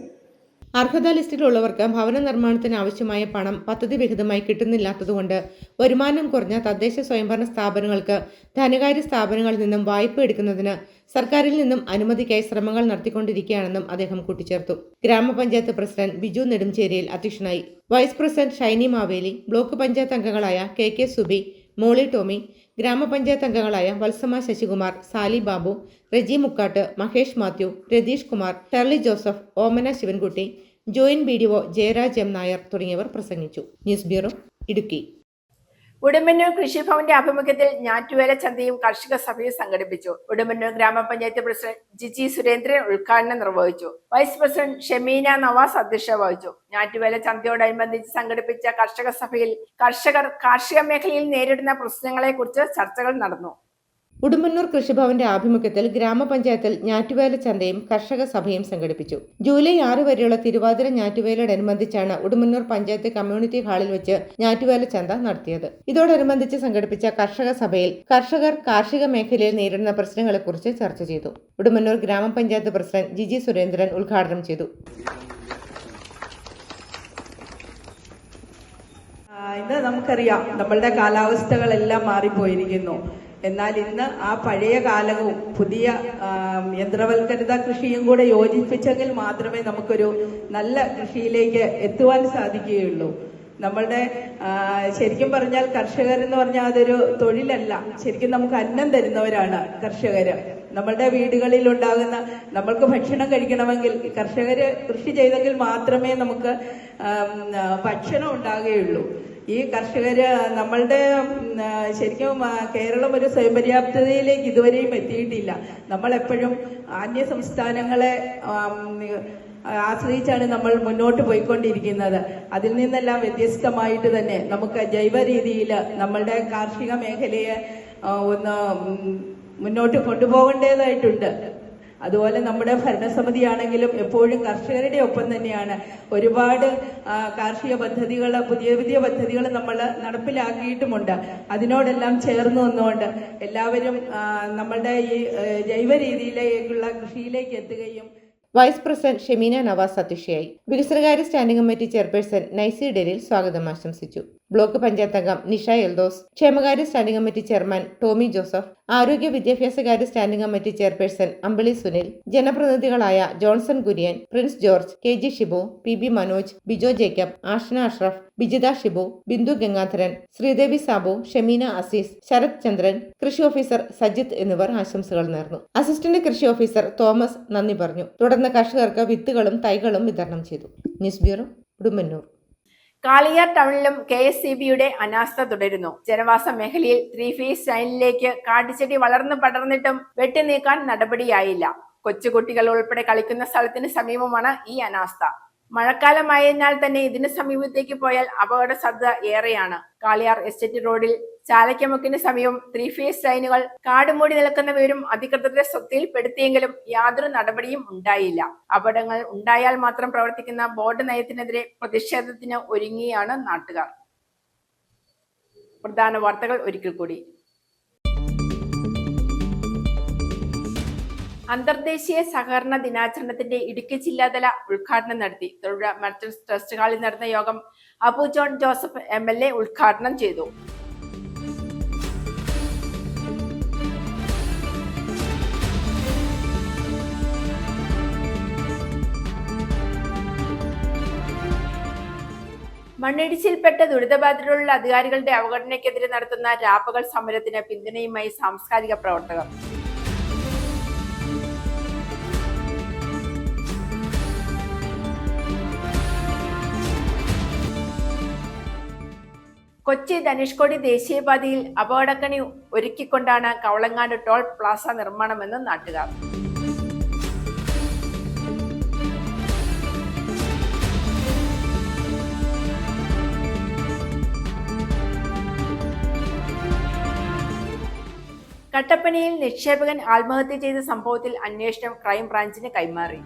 അർഹതാ ലിസ്റ്റിലുള്ളവർക്ക് ഭവന നിർമ്മാണത്തിന് ആവശ്യമായ പണം പദ്ധതി വിഹിതമായി കിട്ടുന്നില്ലാത്തതുകൊണ്ട് വരുമാനം കുറഞ്ഞ തദ്ദേശ സ്വയംഭരണ സ്ഥാപനങ്ങൾക്ക് ധനകാര്യ സ്ഥാപനങ്ങളിൽ നിന്നും വായ്പ എടുക്കുന്നതിന് സർക്കാരിൽ നിന്നും അനുമതിക്കായി ശ്രമങ്ങൾ നടത്തിക്കൊണ്ടിരിക്കുകയാണെന്നും അദ്ദേഹം കൂട്ടിച്ചേർത്തു. ഗ്രാമപഞ്ചായത്ത് പ്രസിഡന്റ് ബിജു നെടുംചേരിയിൽ അധ്യക്ഷനായി. Vice president Shiny Maveli, block panchayat അംഗങ്ങളായ KK സുബി, മോളി ടോമി, ഗ്രാമപഞ്ചായത്ത് അംഗങ്ങളായ Valsamma Sasikumar, Sally Babu, Reji Mukkatt, Mahesh Mathew, Ratheesh Kumar, Terly Joseph, Omana Sivankutty, joint BDO Jayaraj M Nair തുടങ്ങിയവർ പ്രസംഗിച്ചു. News bureau, Idukki. ഉടുമ്പന്നൂർ കൃഷിഭവന്റെ ആഭിമുഖ്യത്തിൽ ഞാറ്റുവേല ചന്തയും കർഷക സഭയും സംഘടിപ്പിച്ചു. ഉടുമ്പന്നൂർ ഗ്രാമപഞ്ചായത്ത് പ്രസിഡന്റ് ജിജി സുരേന്ദ്രൻ ഉദ്ഘാടനം നിർവഹിച്ചു. വൈസ് പ്രസിഡന്റ് ഷെമീന നവാസ് അധ്യക്ഷത വഹിച്ചു. ഞാറ്റുവേല ചന്തയോടനുബന്ധിച്ച് സംഘടിപ്പിച്ച കർഷക സഭയിൽ കർഷകർ കാർഷിക മേഖലയിൽ നേരിടുന്ന പ്രശ്നങ്ങളെക്കുറിച്ച് ചർച്ചകൾ നടന്നു. ഉടുമ്പന്നൂർ കൃഷിഭവന്റെ ആഭിമുഖ്യത്തിൽ ഗ്രാമപഞ്ചായത്തിൽ ഞാറ്റുവേല ചന്തയും കർഷക സഭയും സംഘടിപ്പിച്ചു. ജൂലൈ 6 വരെയുള്ള തിരുവാതിര ഞാറ്റുവേലയോടനുബന്ധിച്ചാണ് ഉടുമ്പന്നൂർ പഞ്ചായത്ത് കമ്മ്യൂണിറ്റി ഹാളിൽ വെച്ച് ഞാറ്റുവേല ചന്ത നടത്തിയത്. ഇതോടനുബന്ധിച്ച് സംഘടിപ്പിച്ച കർഷക സഭയിൽ കർഷകർ കാർഷിക മേഖലയിൽ നേരിടുന്ന പ്രശ്നങ്ങളെക്കുറിച്ച് ചർച്ച ചെയ്തു. ഉടുമ്പന്നൂർ ഗ്രാമപഞ്ചായത്ത് പ്രസിഡന്റ് ജിജി സുരേന്ദ്രൻ ഉദ്ഘാടനം ചെയ്തു. ഇന്ന് നമുക്കറിയാം നമ്മളുടെ കാലാവസ്ഥകളെല്ലാം മാറിപ്പോയിരിക്കുന്നു. എന്നാൽ ഇന്ന് ആ പഴയ കാലവും പുതിയ യന്ത്രവൽക്കൃത കൃഷിയും കൂടെ യോജിപ്പിച്ചെങ്കിൽ മാത്രമേ നമുക്കൊരു നല്ല കൃഷിയിലേക്ക് എത്തുവാൻ സാധിക്കുകയുള്ളൂ. നമ്മളുടെ ശരിക്കും പറഞ്ഞാൽ കർഷകർ എന്ന് പറഞ്ഞാൽ അതൊരു തൊഴിലല്ല, ശരിക്കും നമുക്ക് അന്നം തരുന്നവരാണ് കർഷകര്. നമ്മളുടെ വീടുകളിൽ ഉണ്ടാകുന്ന നമ്മൾക്ക് ഭക്ഷണം കഴിക്കണമെങ്കിൽ കർഷകര് കൃഷി ചെയ്തെങ്കിൽ മാത്രമേ നമുക്ക് ഭക്ഷണം ഉണ്ടാകുകയുള്ളൂ. ഈ കർഷകര് നമ്മളുടെ ശരിക്കും കേരളം ഒരു സ്വയം പര്യാപ്തതയിലേക്ക് ഇതുവരെയും എത്തിയിട്ടില്ല. നമ്മളെപ്പോഴും അന്യ സംസ്ഥാനങ്ങളെ ആശ്രയിച്ചാണ് നമ്മൾ മുന്നോട്ട് പോയിക്കൊണ്ടിരിക്കുന്നത്. അതിൽ നിന്നെല്ലാം വ്യത്യസ്തമായിട്ട് തന്നെ നമുക്ക് ജൈവ രീതിയിൽ നമ്മളുടെ കാർഷിക മേഖലയെ ഒന്ന് മുന്നോട്ട് കൊണ്ടുപോകേണ്ടതായിട്ടുണ്ട്. അതുപോലെ നമ്മുടെ ഭരണസമിതിയാണെങ്കിലും എപ്പോഴും കർഷകരുടെ ഒപ്പം തന്നെയാണ്. ഒരുപാട് കാർഷിക പദ്ധതികൾ, പുതിയ പുതിയ പദ്ധതികൾ നമ്മൾ നടപ്പിലാക്കിയിട്ടുമുണ്ട്. അതിനോടെല്ലാം ചേർന്ന് നിന്നുകൊണ്ട് എല്ലാവരും നമ്മളുടെ ഈ ജൈവ രീതിയിലേക്കുള്ള കൃഷിയിലേക്ക് എത്തുകയും. വൈസ് പ്രസിഡന്റ് ഷെമീന നവാസ് അധ്യക്ഷയായി. വികസനകാര്യ standing committee chairperson Naisy Delil സ്വാഗതം ആശംസിച്ചു. ബ്ലോക്ക് പഞ്ചായത്ത് അംഗം നിഷ എൽദോസ്, ക്ഷേമകാര്യ standing committee chairman Tomy Joseph, ആരോഗ്യ വിദ്യാഭ്യാസകാര്യ standing committee chairperson Ambili Sunil, ജനപ്രതിനിധികളായ ജോൺസൺ കുര്യൻ, പ്രിൻസ് ജോർജ്, KG ഷിബു, PB മനോജ്, ബിജോ ജേക്കബ്, ആഷ്ന അഷ്റഫ്, ബിജിത ഷിബു, ബിന്ദു ഗംഗാധരൻ, ശ്രീദേവി സാബു, ഷെമീന അസീസ്, ശരത് ചന്ദ്രൻ, കൃഷി ഓഫീസർ സജിത്ത് എന്നിവർ ആശംസകൾ നേർന്നു. അസിസ്റ്റന്റ് കൃഷി ഓഫീസർ തോമസ് നന്ദി പറഞ്ഞു. തുടർന്ന് കർഷകർക്ക് വിത്തുകളും തൈകളും വിതരണം ചെയ്തു. News bureau, Udumbannoor. കാളിയാർ ടൗണിലും KSCBയുടെ അനാസ്ഥ തുടരുന്നു. ജനവാസ മേഖലയിൽ 3 ഫേസ് ലൈനിലേക്ക് കാട്ടുചെടി വളർന്നു പടർന്നിട്ടും വെട്ടിനീക്കാൻ നടപടിയായില്ല. കൊച്ചുകുട്ടികൾ ഉൾപ്പെടെ കളിക്കുന്ന സ്ഥലത്തിന് സമീപമാണ് ഈ അനാസ്ഥ. മഴക്കാലമായതിനാൽ തന്നെ ഇതിന് സമീപത്തേക്ക് പോയാൽ അപകട സാധ്യത ഏറെയാണ്. കാളിയാർ എസ്റ്റേറ്റ് റോഡിൽ ചാലക്കമുക്കിന് സമീപം 3 ഫേസ് ലൈനുകൾ കാടുമൂടി നിൽക്കുന്ന വിവരം അധികൃതരുടെ ശ്രദ്ധയിൽപ്പെടുത്തിയെങ്കിലും യാതൊരു നടപടിയും ഉണ്ടായില്ല. അപകടങ്ങൾ ഉണ്ടായാൽ മാത്രം പ്രവർത്തിക്കുന്ന ബോർഡ് നയത്തിനെതിരെ പ്രതിഷേധത്തിന് ഒരുങ്ങിയാണ് നാട്ടുകാർ. പ്രധാന വാർത്തകൾ ഒരിക്കൽ കൂടി. അന്തർദേശീയ സഹകരണ ദിനാചരണത്തിന്റെ ഇടുക്കി ജില്ലാതല ഉദ്ഘാടനം നടത്തി. തൊടുപുഴ മർച്ചന്റ്സ് ട്രസ്റ്റ് ഹാളിൽ നടന്ന യോഗം അബു ജോൺ ജോസഫ് MLA ഉദ്ഘാടനം ചെയ്തു. മണ്ണിടിച്ചിൽപ്പെട്ട ദുരിതബാധിതരുള്ള അധികാരികളുടെ അവഗണനയ്ക്കെതിരെ നടത്തുന്ന രാപ്പകൽ സമരത്തിന് പിന്തുണയുമായി സാംസ്കാരിക പ്രവർത്തകർ. കൊച്ചി ധനുഷ്കോടി ദേശീയപാതയിൽ അപകടക്കണി ഒരുക്കിക്കൊണ്ടാണ് കവളങ്ങാട് ടോൾ പ്ലാസ നിർമ്മാണമെന്ന് നാട്ടുകാർ. കട്ടപ്പനയിൽ നിക്ഷേപകൻ ആത്മഹത്യ ചെയ്ത സംഭവത്തിൽ അന്വേഷണം ക്രൈംബ്രാഞ്ചിന് കൈമാറി.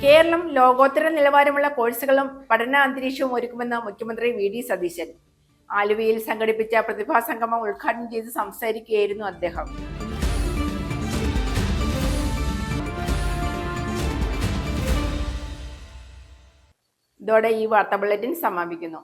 കേരളം ലോകോത്തര നിലവാരമുള്ള കോഴ്സുകളും പഠന അന്തരീക്ഷവും ഒരുക്കുമെന്ന് മുഖ്യമന്ത്രി VD സതീശൻ. ആലുവയിൽ സംഘടിപ്പിച്ച പ്രതിഭാ സംഗമം ഉദ്ഘാടനം ചെയ്ത് സംസാരിക്കുകയായിരുന്നു അദ്ദേഹം. ഇതോടെ ഈ വാർത്താ ബുള്ളറ്റിൻ സമാപിക്കുന്നു.